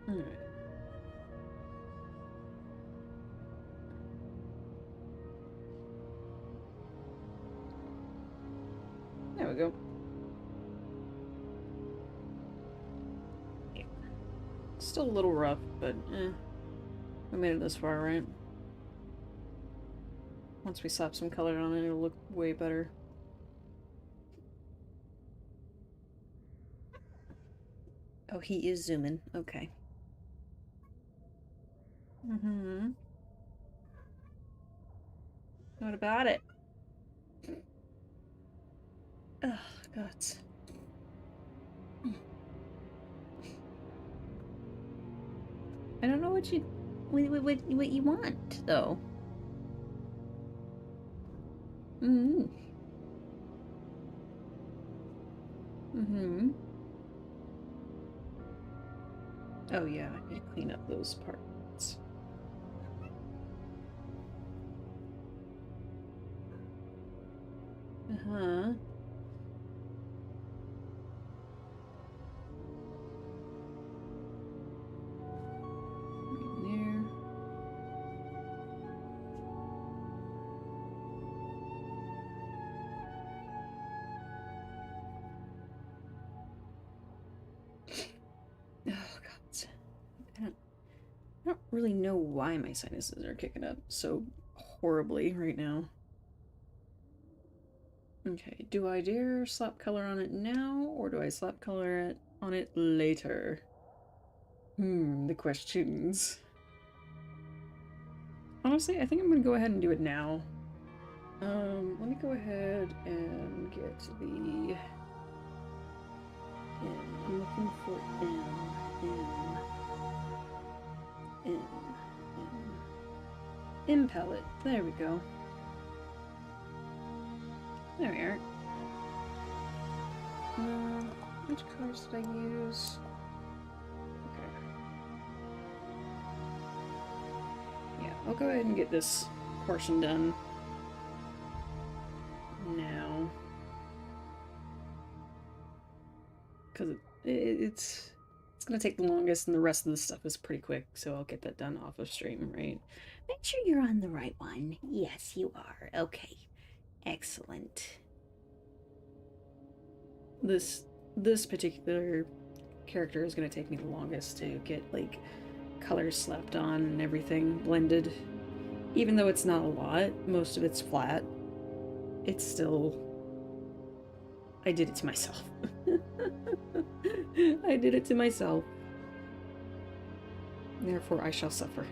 Alright. There we go. Still a little rough, but we made it this far, right? Once we slap some color on it, it'll look way better. Oh, he is zooming. Okay. Mm-hmm. What about it? Oh, God. I don't know what you want, though. Mm-hmm. Mm-hmm. Oh, yeah, I need to clean up those parts. Uh-huh. Right there. Oh, God. I don't really know why my sinuses are kicking up so horribly right now. Okay, do I dare slap color on it now, or do I slap color on it later? The questions. Honestly, I think I'm gonna go ahead and do it now. Let me go ahead and get the M. I'm looking for M. M palette. There we go. There we are. Which colors did I use? Okay. Yeah, I'll go ahead and get this portion done now. Because it's gonna take the longest and the rest of the stuff is pretty quick, so I'll get that done off of stream, right? Make sure you're on the right one. Yes, you are. Okay. Excellent. This particular character is gonna take me the longest to get like colors slapped on and everything blended. Even though it's not a lot, most of it's flat. It's still I did it to myself. I did it to myself. Therefore, I shall suffer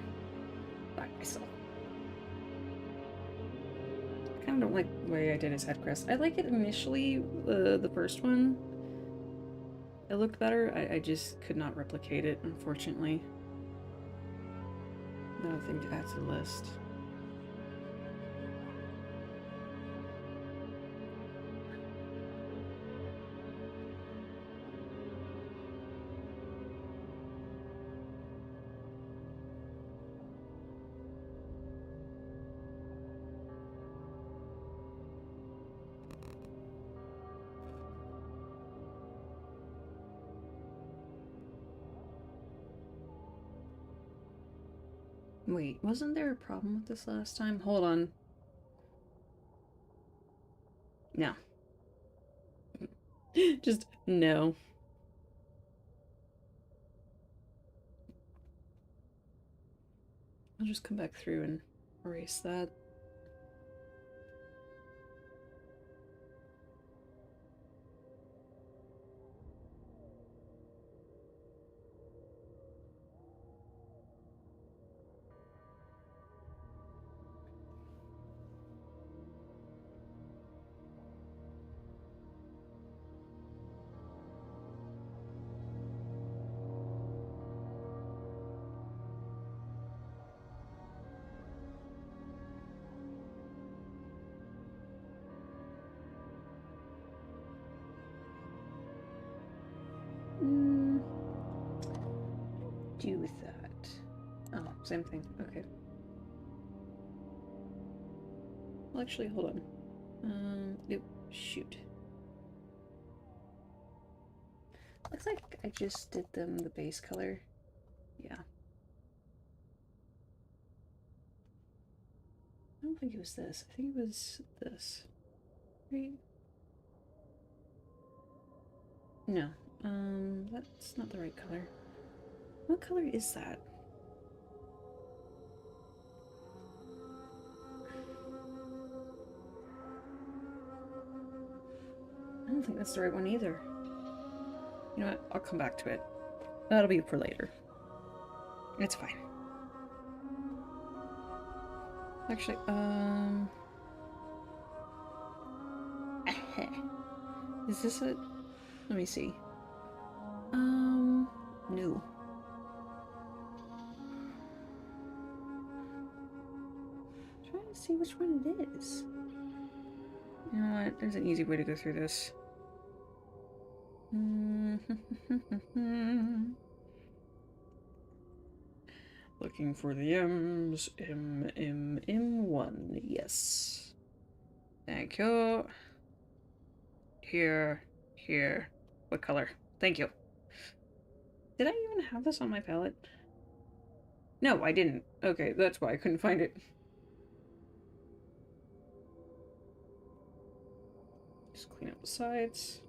by myself. I kind of don't like the way I did his head crest. I like it initially, the first one, It looked better. I just could not replicate it, unfortunately. Another thing to add to the list. Wait, wasn't there a problem with this last time? Hold on. No. Just no. I'll just come back through and erase that. Do with that. Oh, same thing. Okay. Well, actually, hold on. Nope. Shoot. Looks like I just did them the base color. Yeah. I don't think it was this. I think it was this. Right? No. That's not the right color. What color is that? I don't think that's the right one either. You know what? I'll come back to it. That'll be for later. It's fine. Actually, is this it? Let me see. No. Trying to see which one it is. You know what? There's an easy way to go through this. Looking for the M's. M1. Yes. Thank you. Here. What color? Thank you. Did I even have this on my palette? No, I didn't. Okay, that's why I couldn't find it. Just clean up the sides.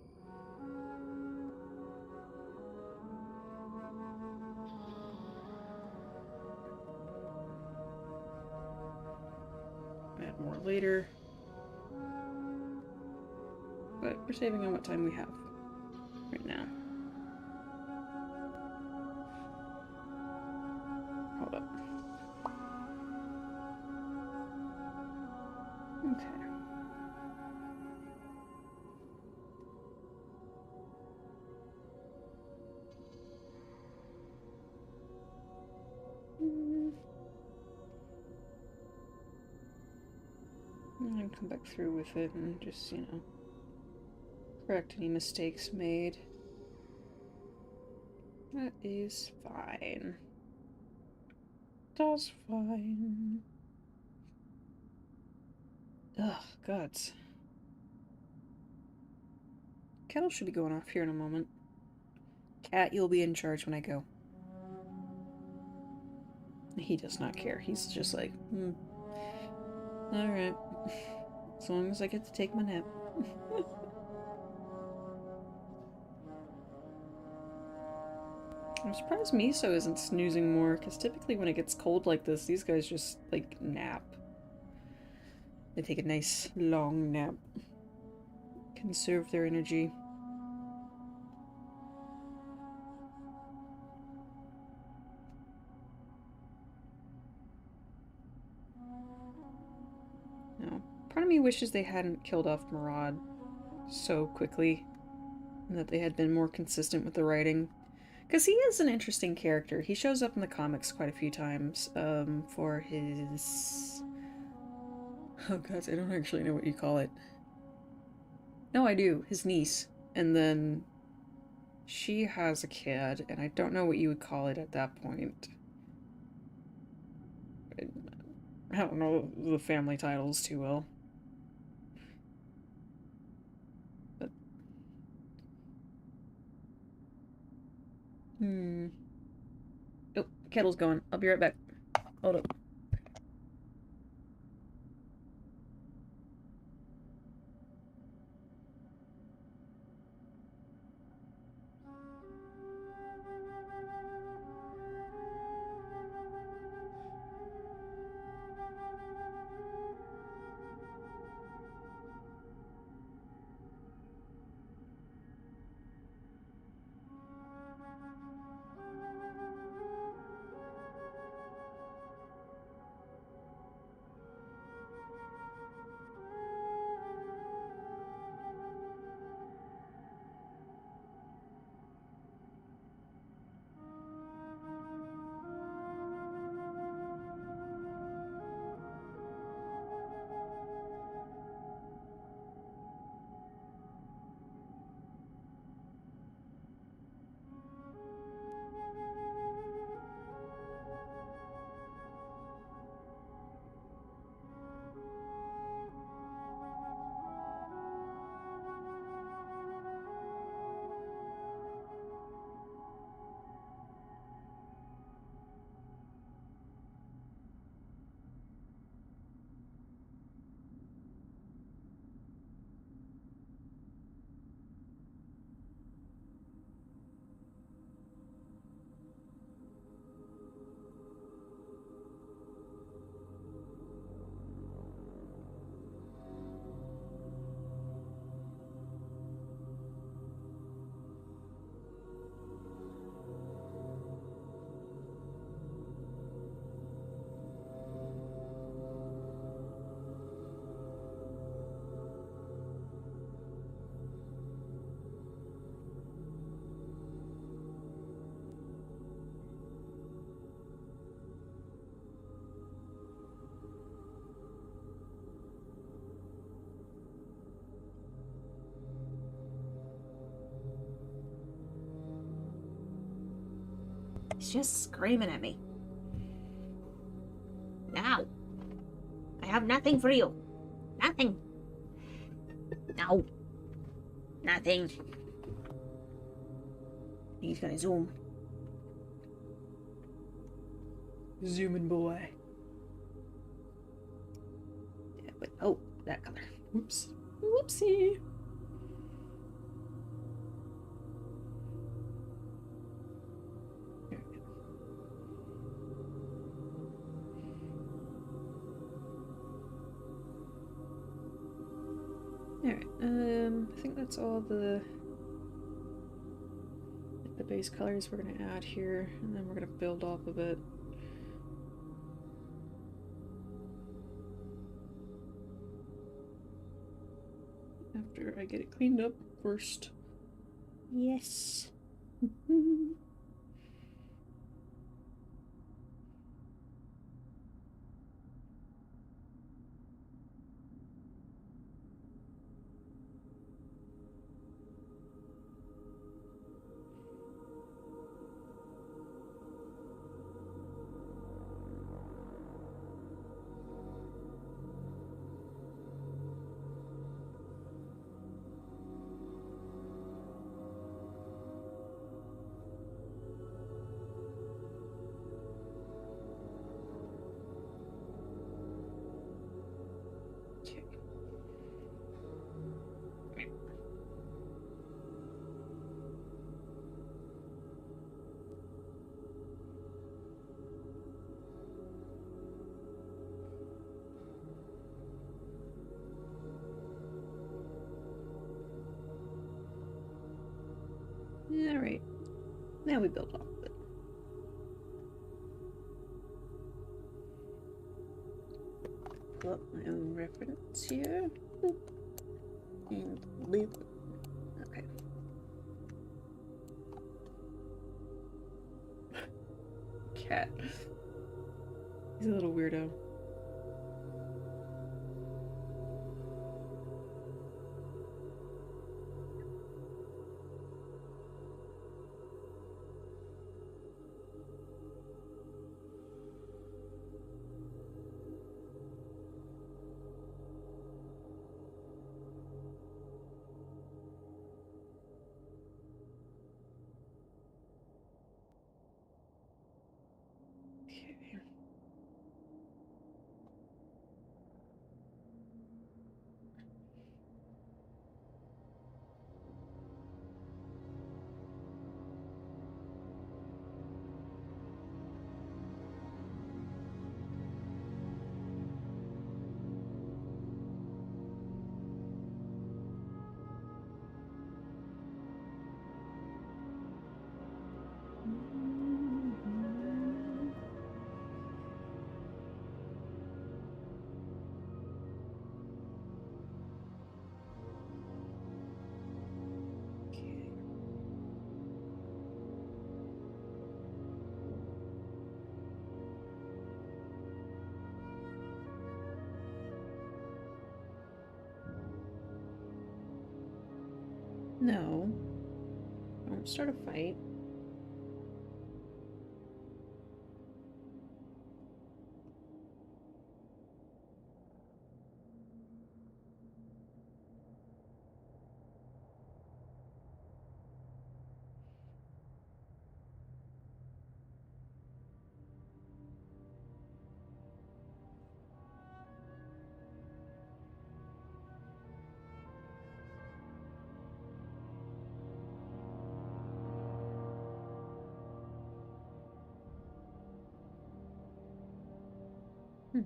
Add more later. But we're saving on what time we have right now. Hold up. Okay. I'm gonna come back through with it and just, you know, correct any mistakes made. That is fine. That's fine. Ugh, gods. Kettle should be going off here in a moment. Cat, you'll be in charge when I go. He does not care. He's just like, Alright. As long as I get to take my nap. I'm surprised Miso isn't snoozing more, because typically when it gets cold like this, these guys just, like, nap. They take a nice, long nap. Conserve their energy. No. Part of me wishes they hadn't killed off Murad so quickly. and that they had been more consistent with the writing. Because he is an interesting character. He shows up in the comics quite a few times for his... Oh god, I don't actually know what you call it. No, I do. His niece. And then she has a kid, and I don't know what you would call it at that point. I don't know the family titles too well. But... Oh, kettle's going. I'll be right back. Hold up. He's just screaming at me. Now. I have nothing for you. Nothing. No. Nothing. He's gonna zoom. Zooming boy. Yeah, but, oh, that color. Whoops. Whoopsie. Alright, I think that's all the base colors we're gonna add here, and then we're gonna build off of it. After I get it cleaned up first. Yes. Alright. Now we build off of it. Pull up my own reference here. Boop. And loop. Okay. cat. He's a little weirdo. Okay. Okay. No. Don't start a fight. Hmm.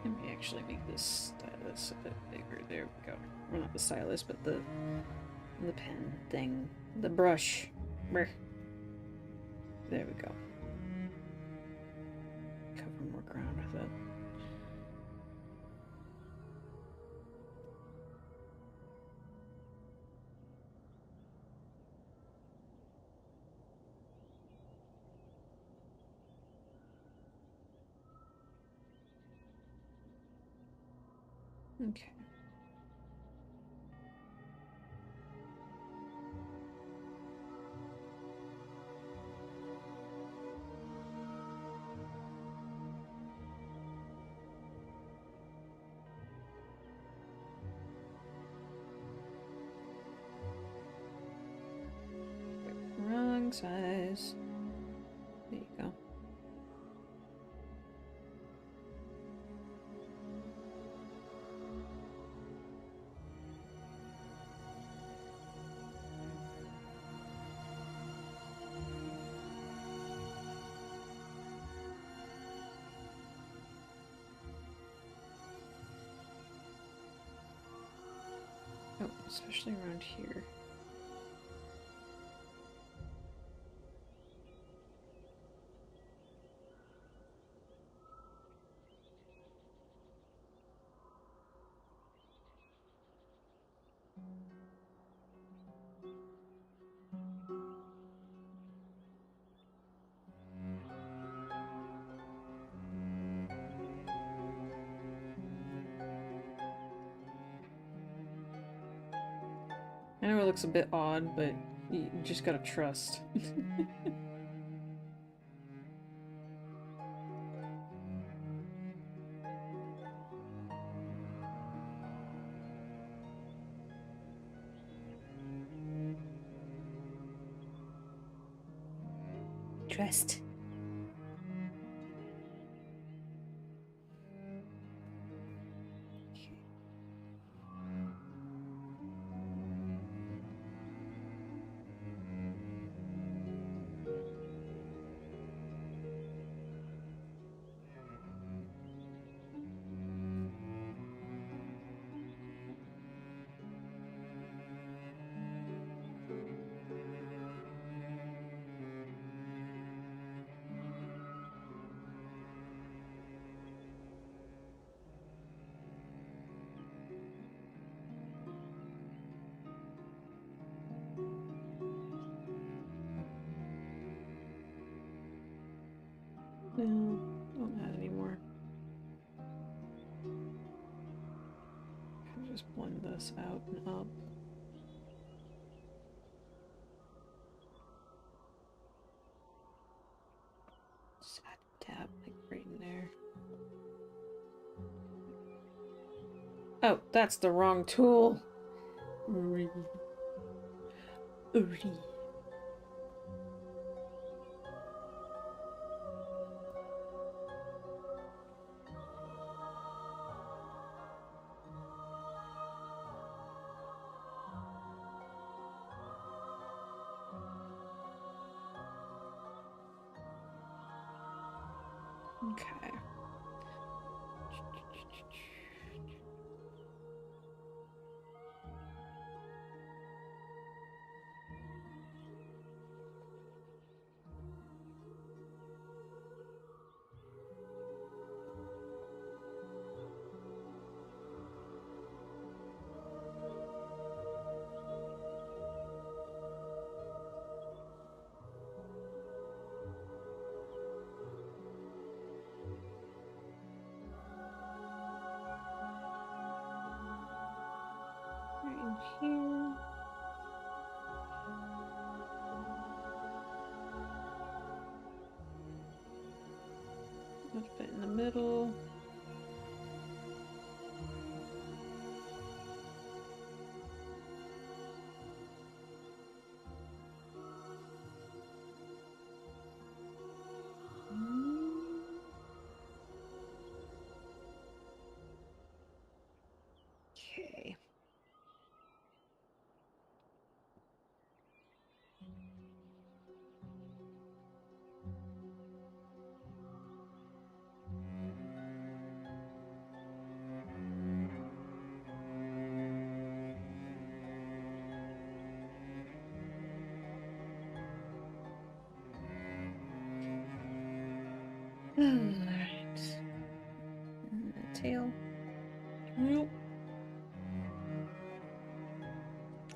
Let me actually make this stylus a bit bigger. There we go. Well, not the stylus, but the pen thing. The brush. Brr. There we go. Cover more ground with it. Okay. Wrong size. There you go. Oh, especially around here. I know it looks a bit odd, but you just gotta trust. Trust. No, don't add anymore. Just blend this out and up. Just add a tab, like right in there. Oh, that's the wrong tool. Uri. Uri. Okay. Right in here. A little bit in the middle. Okay. Alright. Tail. Nope.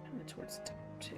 Kind of towards the top, too.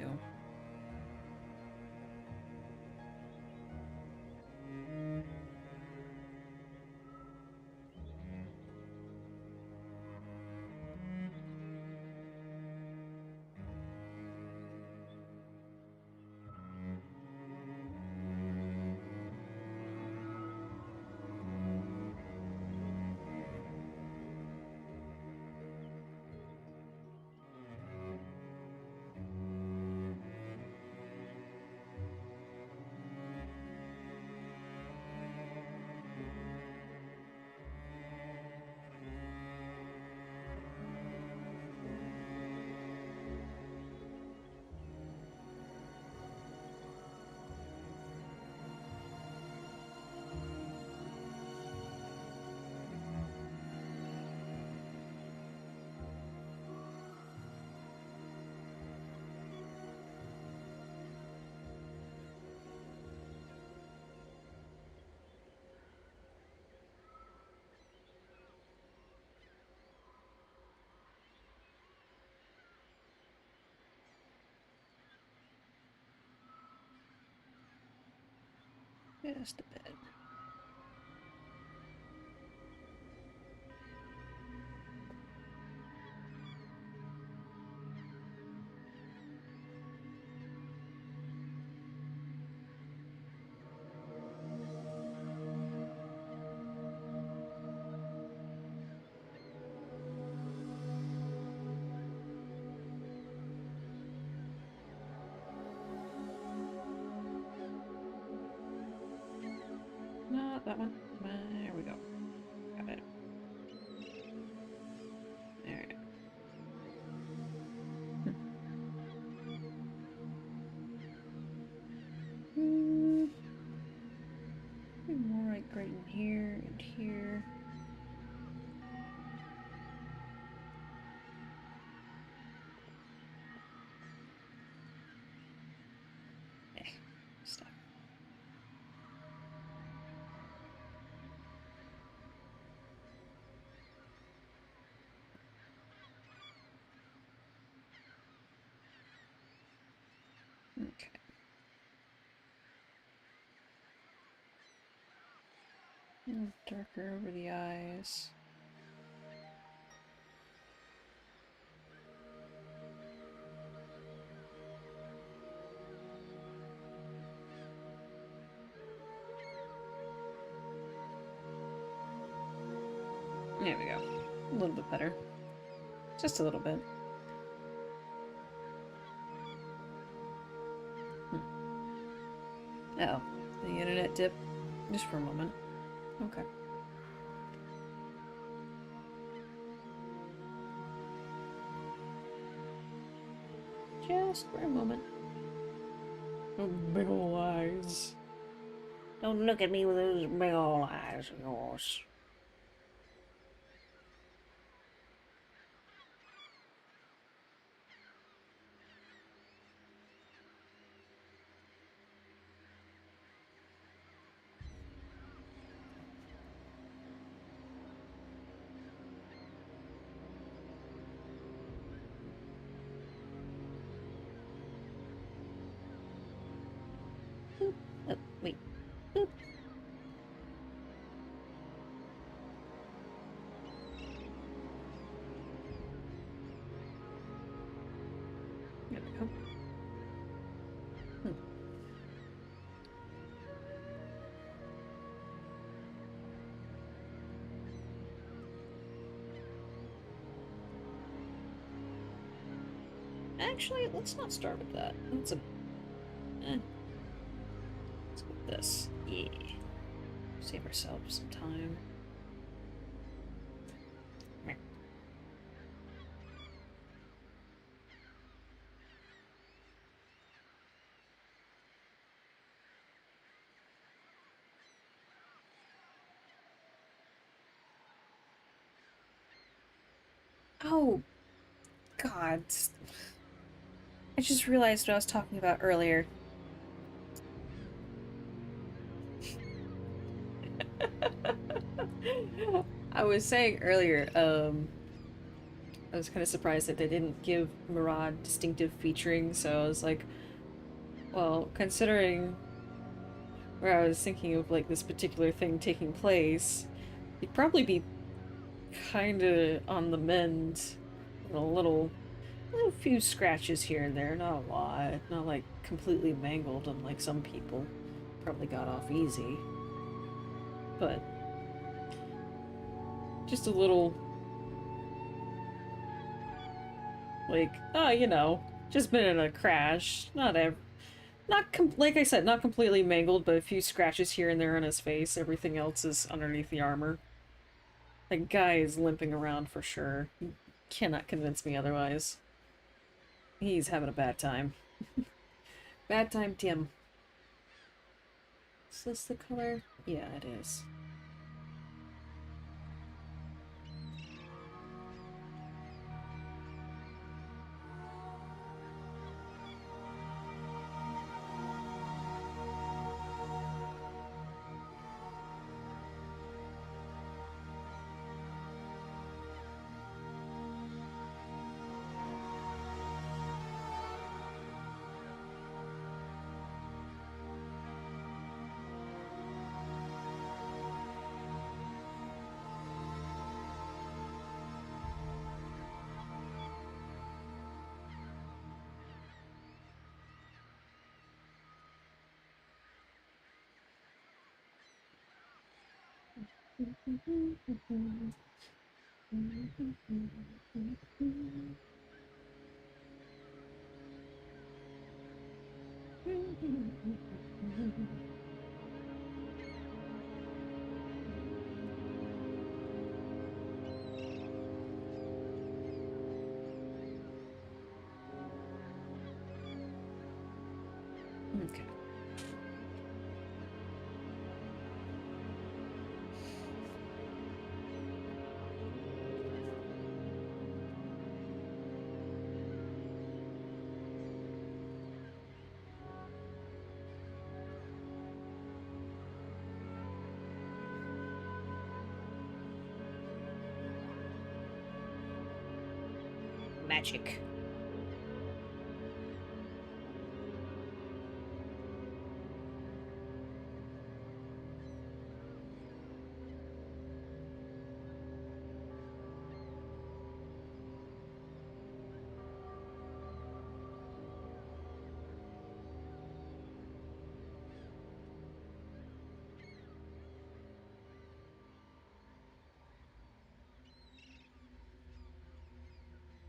Just a bit. Not that one. There we go. Got it. Alright. More like right in here and here. Stuff. Okay. A little darker over the eyes. There we go. A little bit better. Just a little bit. Uh oh. The internet dip. Just for a moment. Okay. Just for a moment. Oh, big ol' eyes. Don't look at me with those big old eyes of yours. Boop. Oh, wait. Boop. There we go. Actually, let's not start with that. That's a... Let's go with this. Yeah. Save ourselves some time. Oh, God. I just realized what I was talking about earlier. I was saying earlier, I was kind of surprised that they didn't give Murad distinctive featuring, so I was like, well, considering where I was thinking of, like, this particular thing taking place, he'd probably be kinda on the mend. A few scratches here and there, not a lot. Not, like, completely mangled, unlike some people. Probably got off easy. But just a little, like, oh, you know, just been in a crash. Like I said, not completely mangled, but a few scratches here and there on his face. Everything else is underneath the armor. That guy is limping around for sure. You cannot convince me otherwise. He's having a bad time. Bad time, Tim. Is this the color? Yeah, it is. Okay. Magic.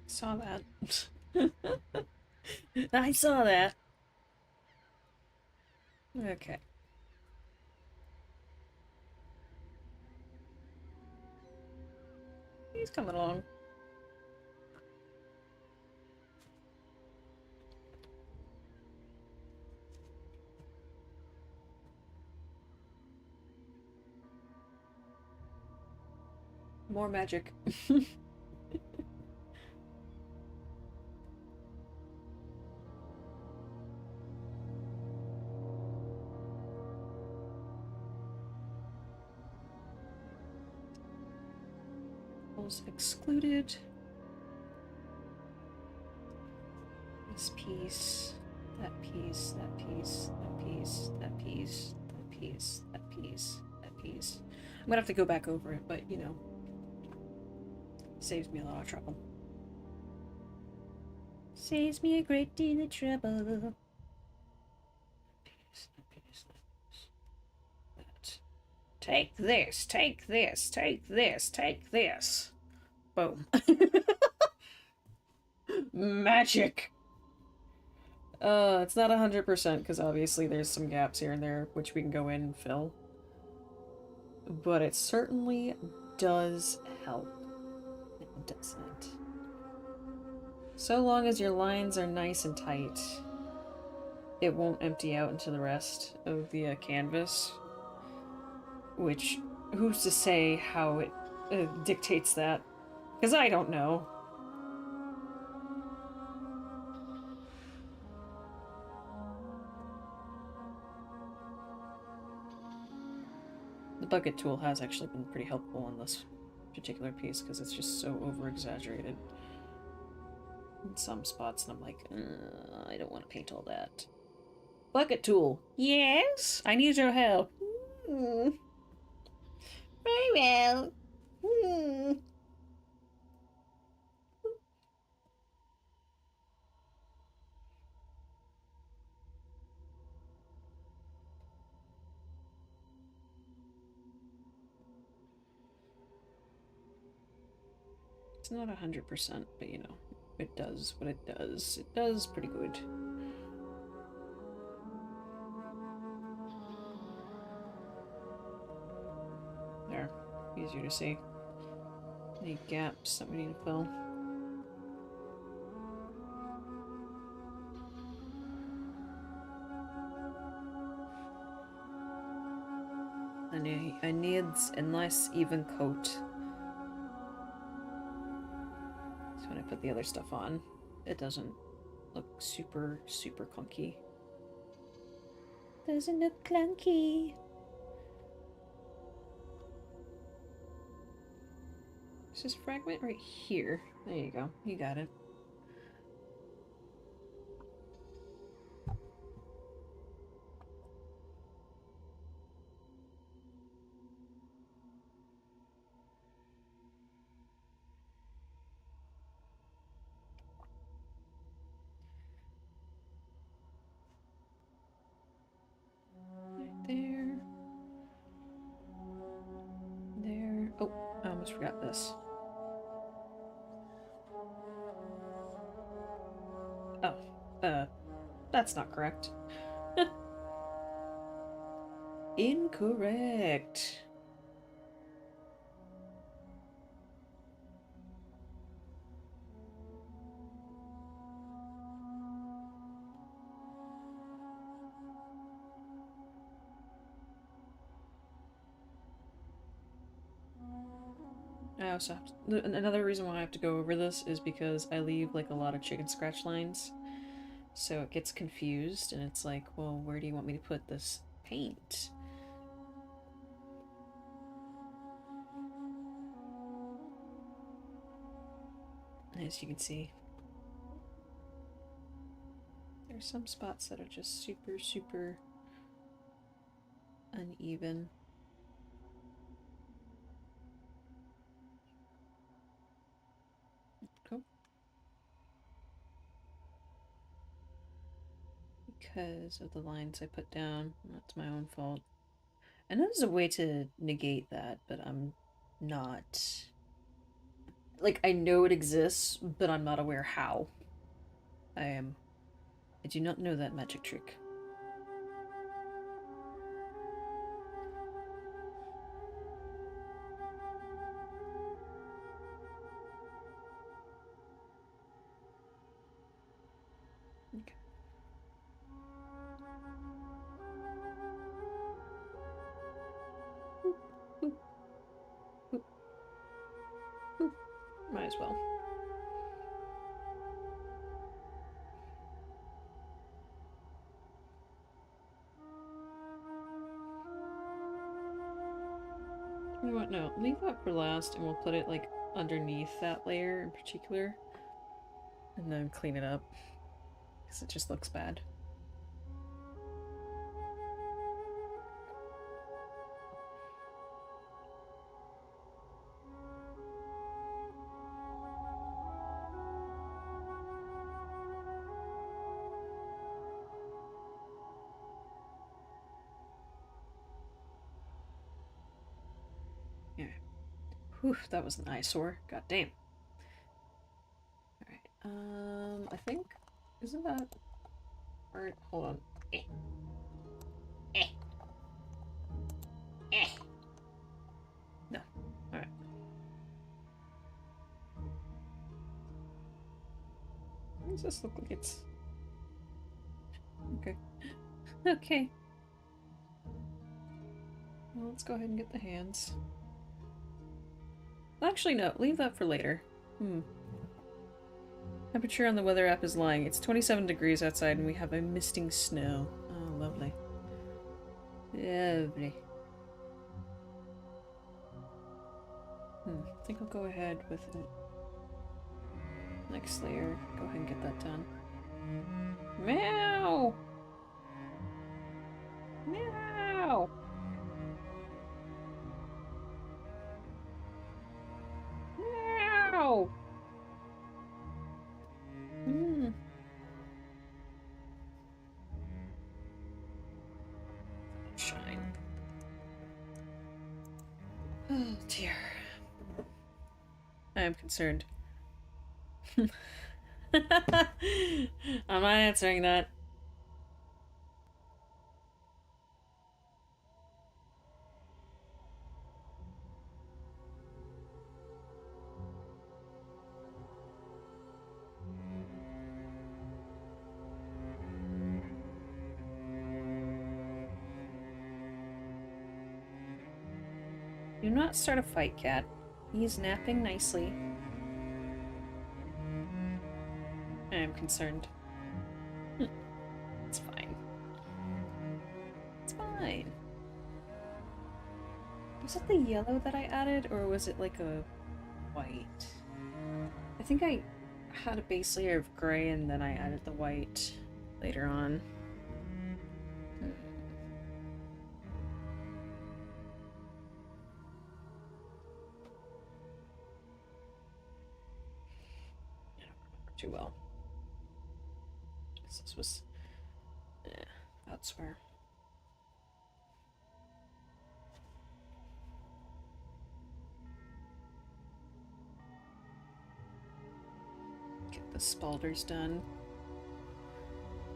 Saw that. I saw that. Okay. He's coming along. More magic. Excluded. This piece, that piece, that piece, that piece, that piece, that piece, that piece, that piece. I'm gonna have to go back over it, but you know, saves me a lot of trouble. Saves me a great deal of trouble. That. Take this, take this, take this, take this. Boom. Magic! It's not 100% because obviously there's some gaps here and there which we can go in and fill. But it certainly does help. Doesn't it? So long as your lines are nice and tight, it won't empty out into the rest of the canvas. Which, who's to say how it dictates that? Because I don't know. The bucket tool has actually been pretty helpful on this particular piece because it's just so over-exaggerated in some spots, and I'm like, I don't want to paint all that. Bucket tool. Yes? I need your help. Very well. It's not 100%, but you know, it does what it does. It does pretty good. There. Easier to see. Any gaps that we need to fill? I needs a nice even coat. So when I put the other stuff on, it doesn't look super, super clunky. Doesn't look clunky. It's this fragment right here. There you go. You got it. Right there. almost forgot this. Oh, that's not correct. Incorrect. I also have to, another reason why I have to go over this is because I leave like a lot of chicken scratch lines, so it gets confused and it's like, well, where do you want me to put this paint? As you can see, there's some spots that are just super uneven. Cool. Because of the lines I put down. That's my own fault. I know there's a way to negate that, but I'm not... Like, I know it exists, but I'm not aware how. I do not know that magic trick. Okay. Boop, boop, boop, boop. Might as well. You know what? No, leave that for last, and we'll put it like underneath that layer in particular, and then clean it up because it just looks bad. Yeah. Whew, that was an eyesore. God damn. Alright, I think... Isn't that... Alright, hold on. No. Alright. Why does this look like it's... Okay. Okay. Well, let's go ahead and get the hands. Actually, no. Leave that for later. Temperature on the weather app is lying. It's 27 degrees outside and we have a misting snow. Oh, lovely. Lovely. I think I'll go ahead with the next layer. Go ahead and get that done. Meow! Meow! Meow! Shine. Oh dear. I am concerned. I'm not answering that. Do not start a fight, cat. He's napping nicely. I am concerned. It's fine. It's fine. Was it the yellow that I added, or was it like a white? I think I had a base layer of gray and then I added the white later on. I don't remember too well. This was... I'd swear. the Spalders done.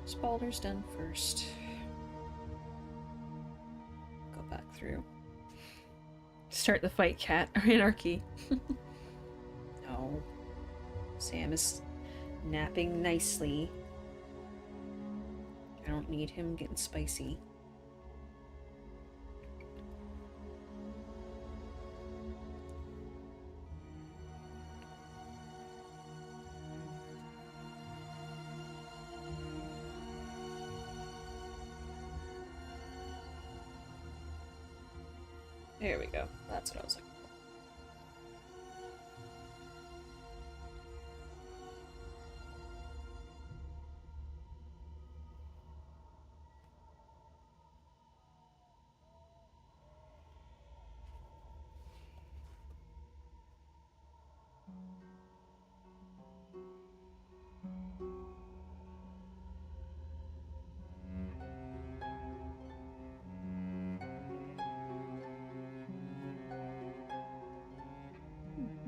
Spalders done first. Go back through. Start the fight, cat. Anarchy. No. Sam is napping nicely. I don't need him getting spicy. There we go. That's what I was looking for.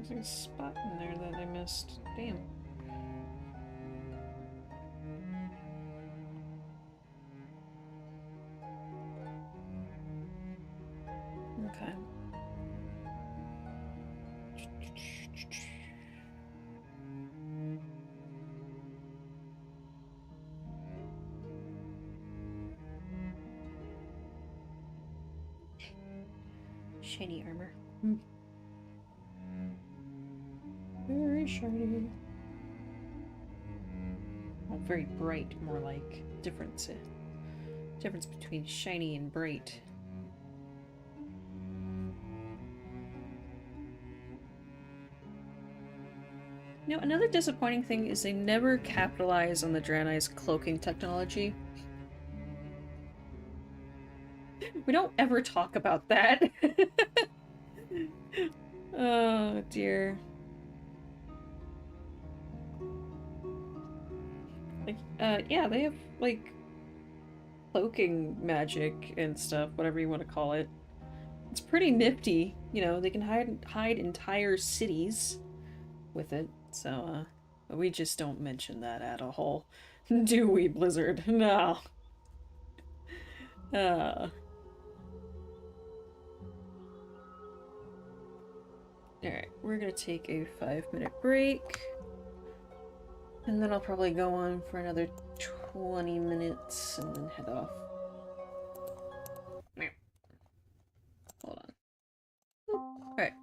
There's a spot in there that I missed. Damn. Okay. Shiny armor. Very shiny. Well, very bright, more like difference between shiny and bright. You know, another disappointing thing is they never capitalize on the Draenei's cloaking technology. We don't ever talk about that. Oh dear. Like, yeah, they have, like, cloaking magic and stuff, whatever you want to call it. It's pretty nifty, you know, they can hide entire cities with it, so, but we just don't mention that at all. Do we, Blizzard? No. Alright, we're gonna take a 5-minute break. And then I'll probably go on for another 20 minutes and then head off. Hold on. Alright.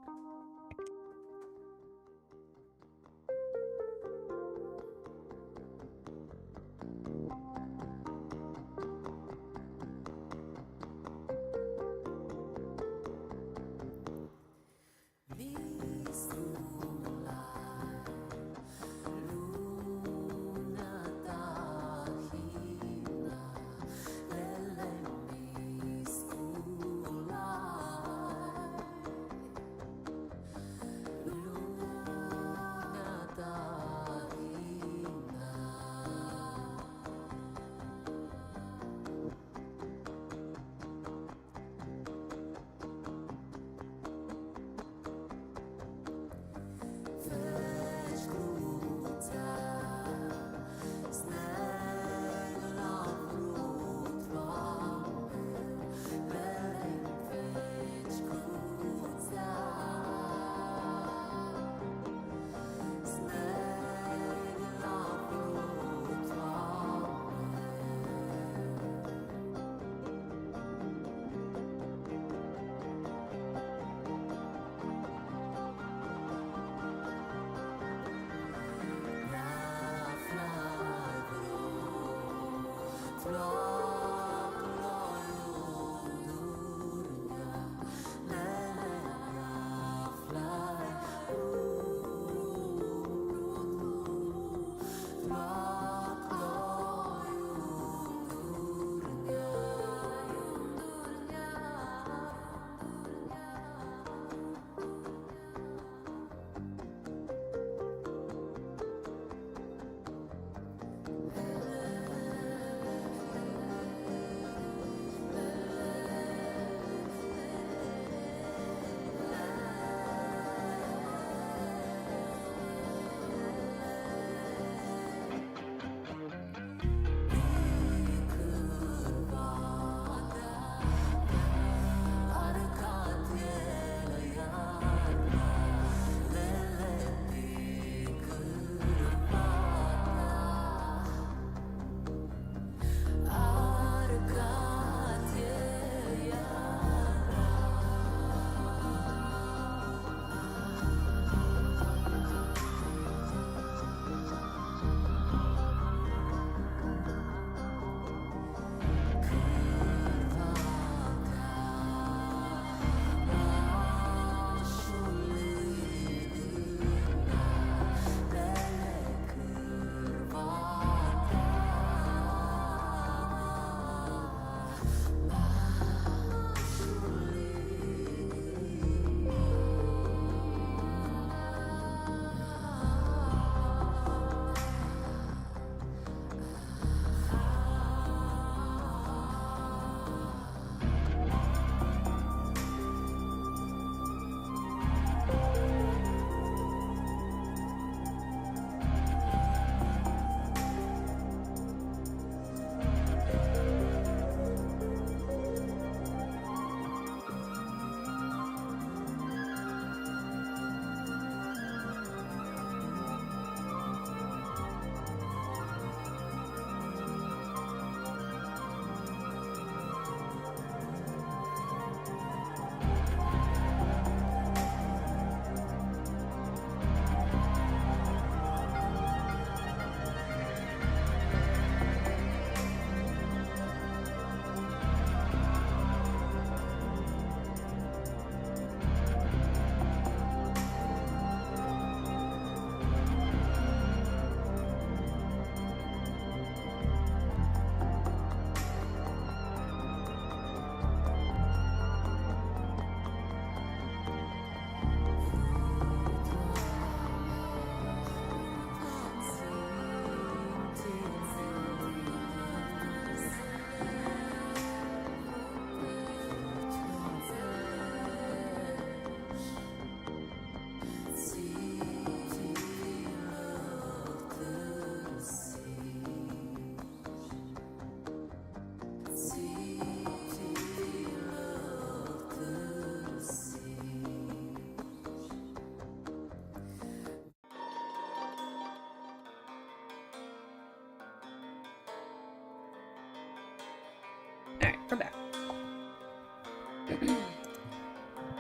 we're back.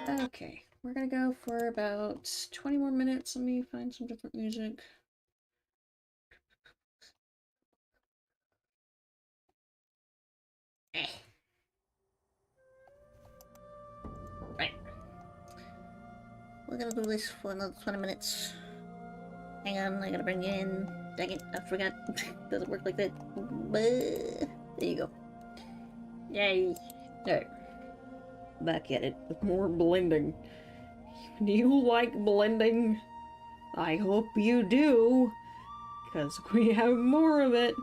Okay, we're gonna go for about 20 more minutes. Let me find some different music. Right. We're gonna do this for another 20 minutes. Hang on, I gotta bring you in. Dang it, I forgot. Doesn't work like that. There you go. Yay. Hey, back at it with more blending. Do you like blending? I hope you do, because we have more of it.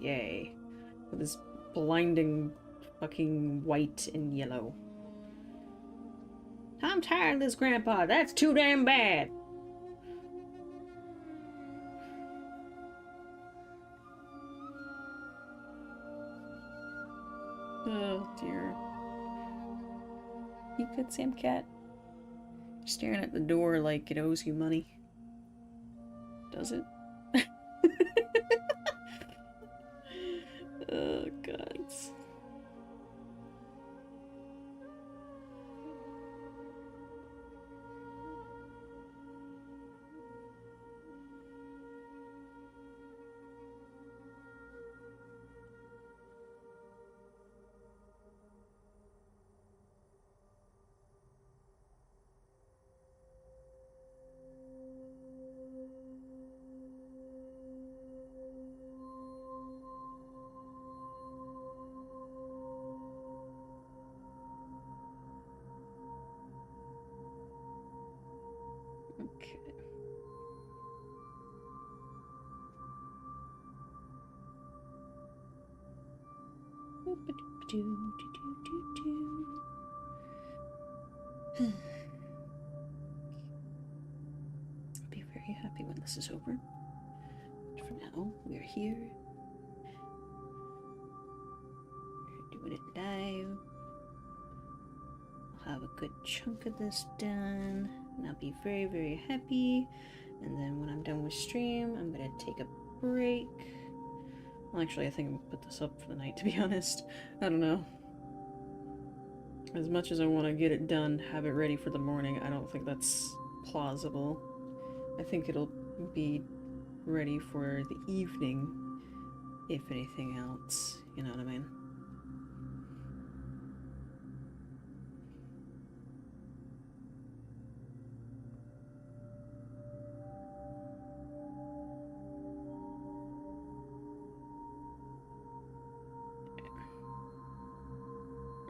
Yay. With this blinding fucking white and yellow. I'm tired of this, Grandpa. That's too damn bad. Oh, dear. You good, Sam Cat? You're staring at the door like it owes you money. Does it? Oh, God. Okay. I'll be very happy when this is over. But for now, we're here. We're doing it live. I'll have a good chunk of this done, and I'll be very, very happy. And then when I'm done with stream, I'm gonna take a break. Well, actually, I think I'm gonna put this up for the night, to be honest. I don't know. As much as I want to get it done, have it ready for the morning, I don't think that's plausible. I think it'll be ready for the evening, if anything else. You know what I mean?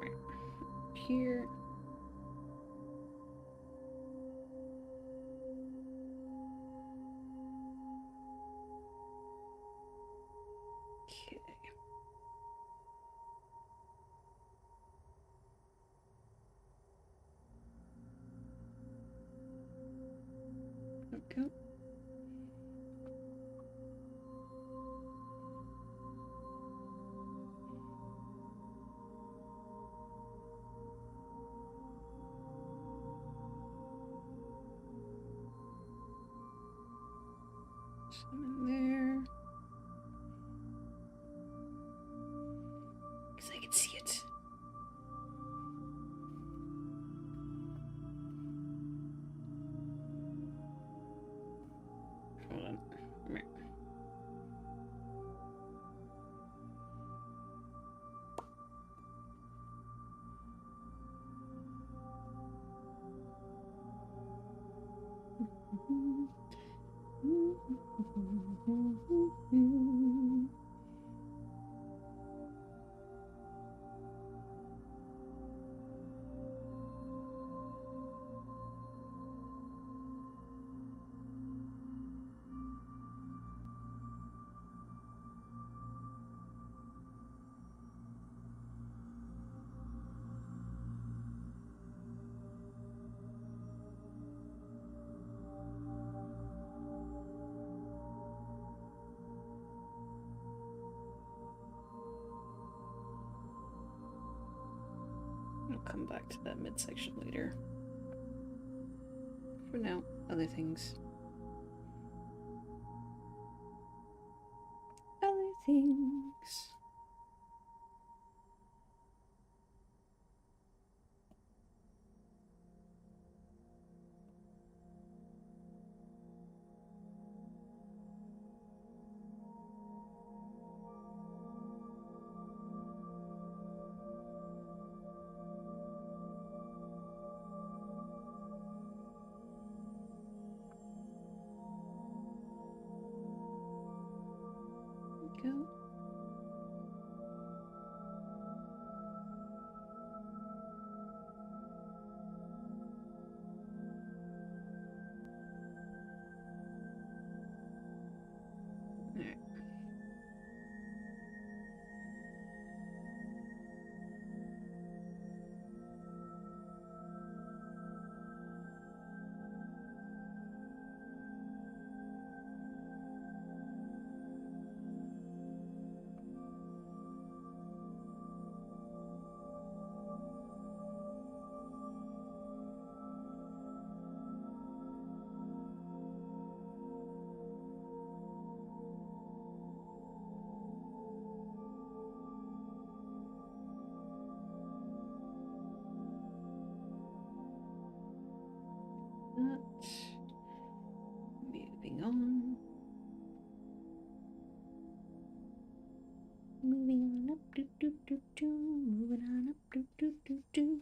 Right. Here. Okay. Okay. Some in there. Because I can see it. Hold on. Right. I'll come back to that midsection later. For now, other things. Other things. go. Alright. Moving on. Moving on up, do do do do. Moving on up, do do do do.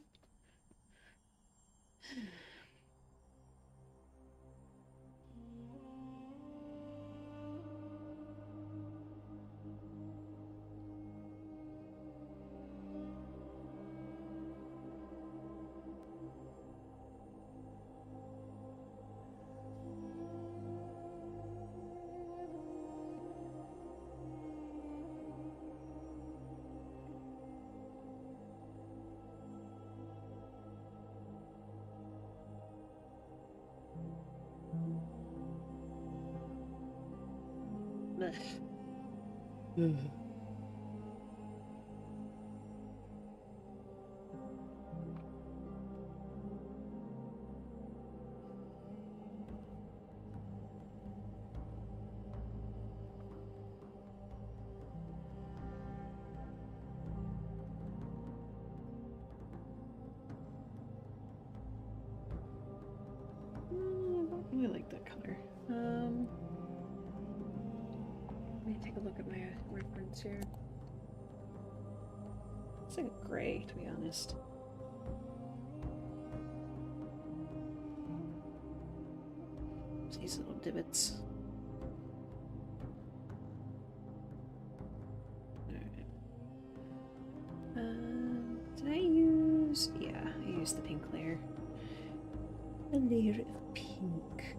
Ugh. I don't really like that color. Let me take a look at my reference here. It's like a gray, to be honest. These little divots. Alright. Did I use... Yeah, I used the pink layer. A layer of pink.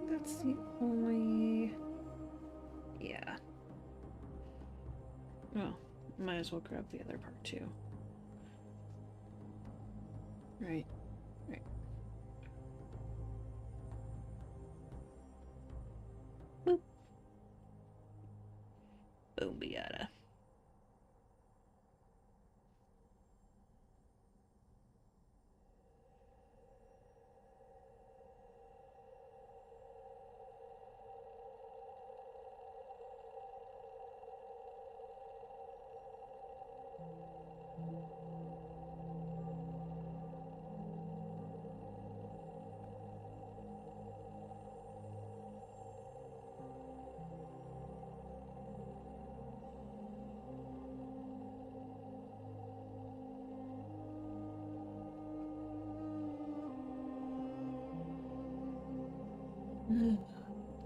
That's the only... Yeah. Well, might as well grab the other part too. Right. Right. Boop. Boom, biata.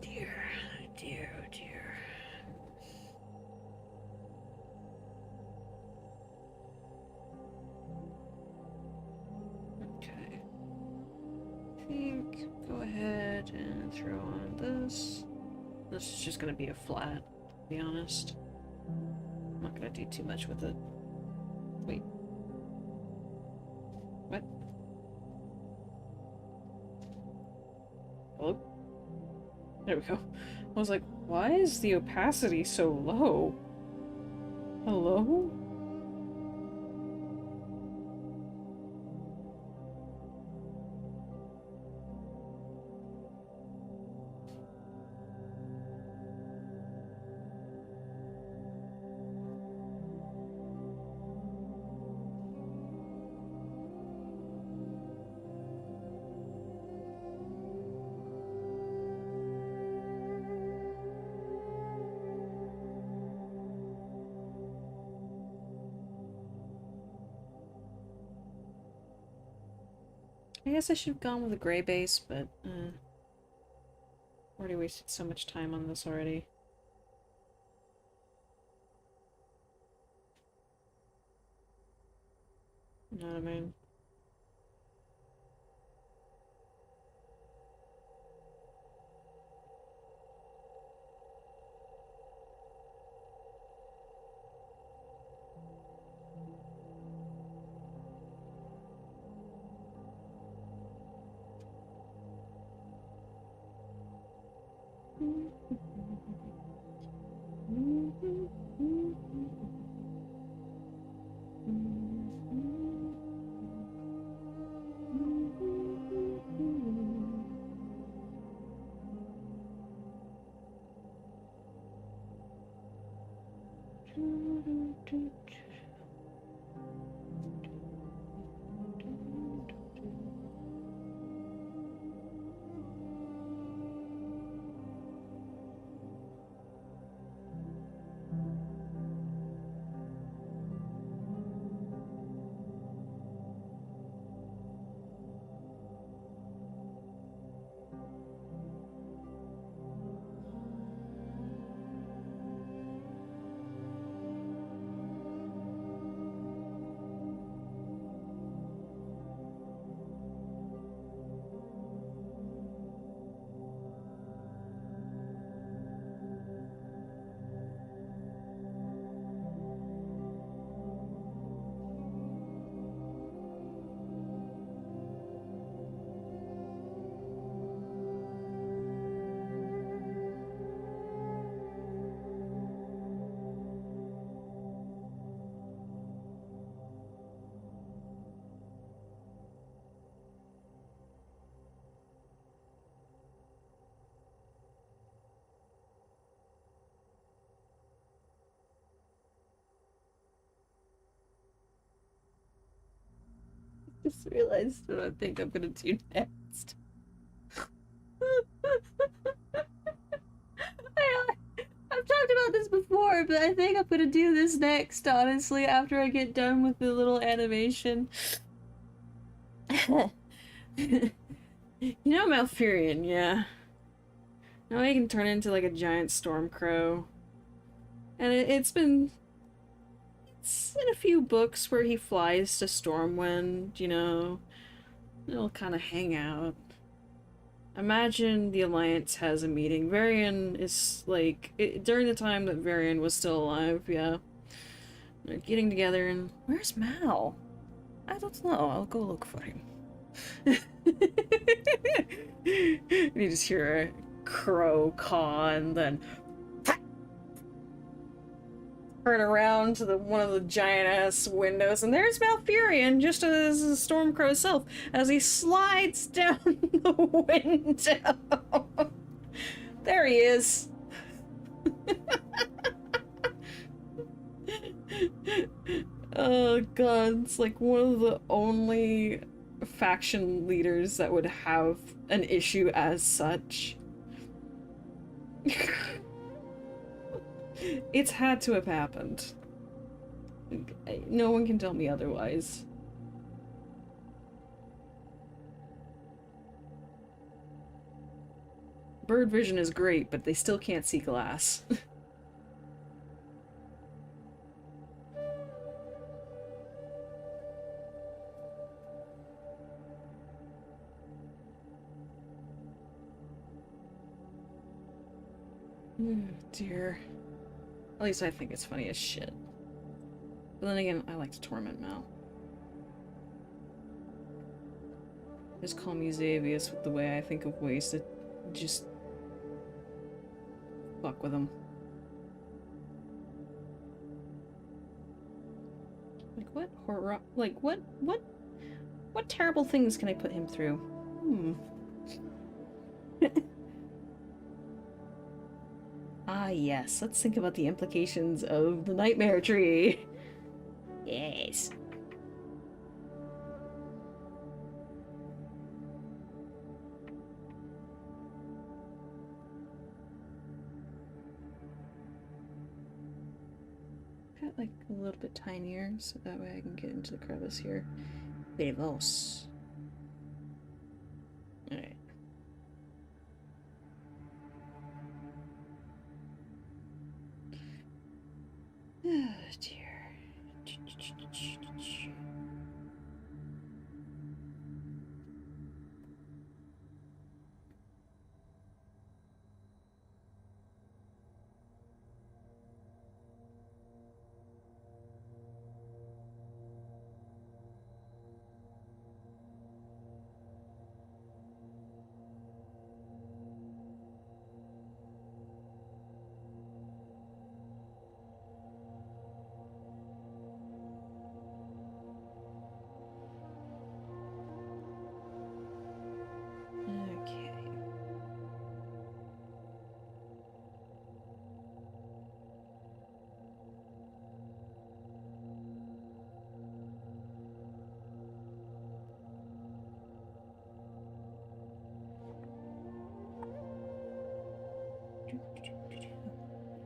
Dear, dear, oh dear. Throw on this. This is just gonna be a flat, to be honest. I'm not gonna do too much with it. Wait. What? Hello? There we go. I was like, why is the opacity so low? Hello? I guess I should have gone with a gray base, but, already wasted so much time on this already. You know what I mean? Just realized what I think I'm gonna do next. I've talked about this before, but I think I'm gonna do this next, honestly, after I get done with the little animation. You know Malfurion, yeah. Now he can turn into like a giant storm crow. And it's in a few books where he flies to Stormwind, you know. They'll kind of hang out. Imagine the Alliance has a meeting. Varian is like during the time that Varian was still alive, yeah. They're getting together and where's Mal? I don't know. I'll go look for him. You just hear a crow caw and then turn around to one of the giant ass windows, and there's Malfurion, just as a Stormcrow self, as he slides down the window. There he is. Oh god, it's like one of the only faction leaders that would have an issue as such. It's had to have happened. No one can tell me otherwise. Bird vision is great, but they still can't see glass. Oh dear. At least I think it's funny as shit. But then again, I like to torment Mal. Just call me Xavius with the way I think of ways to just fuck with him. Like what horror? Like what terrible things can I put him through? Hmm. Ah, yes. Let's think about the implications of the nightmare tree. Yes. Got like a little bit tinier, so that way I can get into the crevice here. Vamos. Alright. Oh dear. Okay.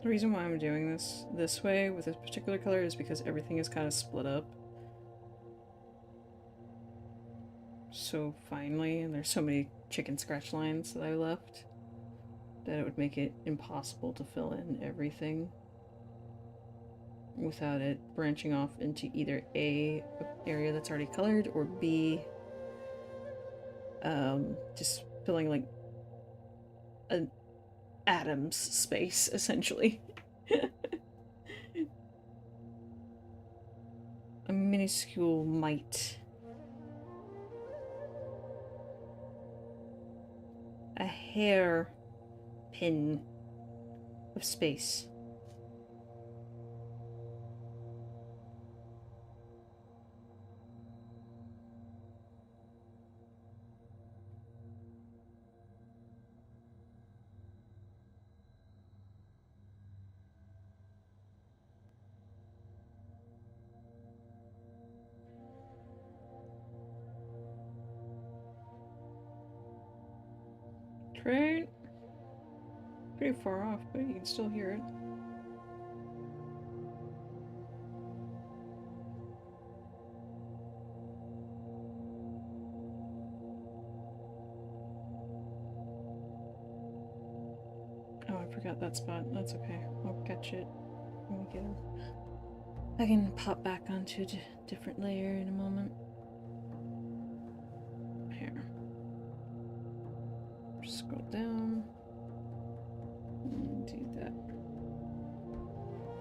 The reason why I'm doing this way with this particular color is because everything is kind of split up so finely, and there's so many chicken scratch lines that I left that it would make it impossible to fill in everything without it branching off into either A, area that's already colored, or B, just filling like an atom's space, essentially. A minuscule mite. A hair pin of space. Train? Pretty far off, but you can still hear it. Oh, I forgot that spot. That's okay. I'll catch it when we get him. I can pop back onto a different layer in a moment. Here. Scroll down. And do that.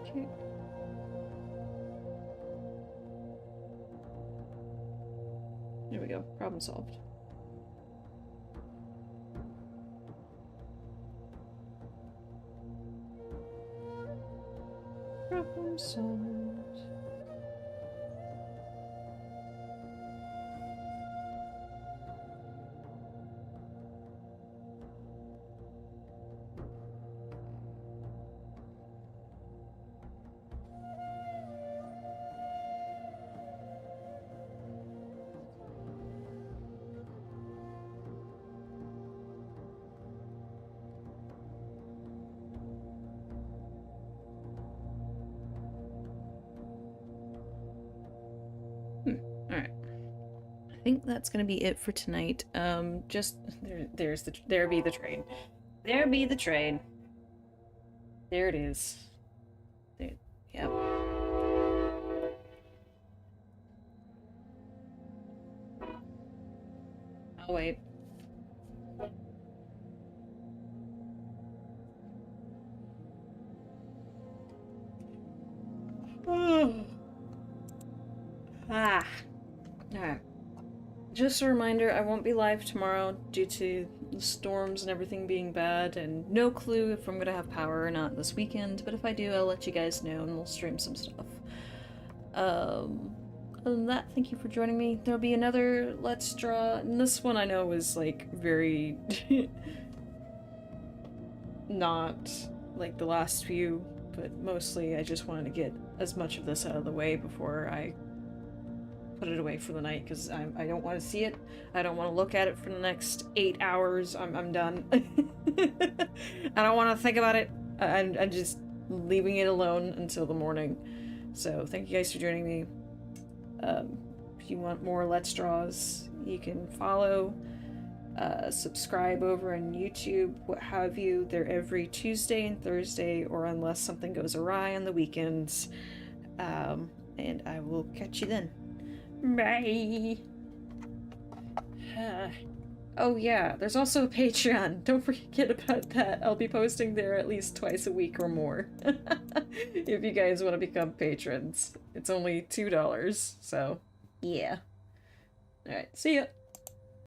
Okay. There we go. Problem solved. Problem solved. Alright. I think that's gonna be it for tonight. Just there be the train. There be the train. There it is. There, yep. Oh wait. just a reminder, I won't be live tomorrow due to the storms and everything being bad, and no clue if I'm gonna have power or not this weekend, but if I do, I'll let you guys know and we'll stream some stuff. Other than that, thank you for joining me. There'll be another Let's Draw, and this one I know is, like, very... not like the last few, but mostly I just wanted to get as much of this out of the way before I put it away for the night, because I don't want to see it. I don't want to look at it for the next 8 hours. I'm done. I don't want to think about it. I'm just leaving it alone until the morning. So thank you guys for joining me. If you want more Let's Draws, you can follow, subscribe over on YouTube, what have you. They're every Tuesday and Thursday, or unless something goes awry on the weekends. And I will catch you then. Bye. Oh yeah, there's also a Patreon. Don't forget about that. I'll be posting there at least twice a week or more. If you guys want to become patrons. It's only $2, so yeah. Alright, see ya.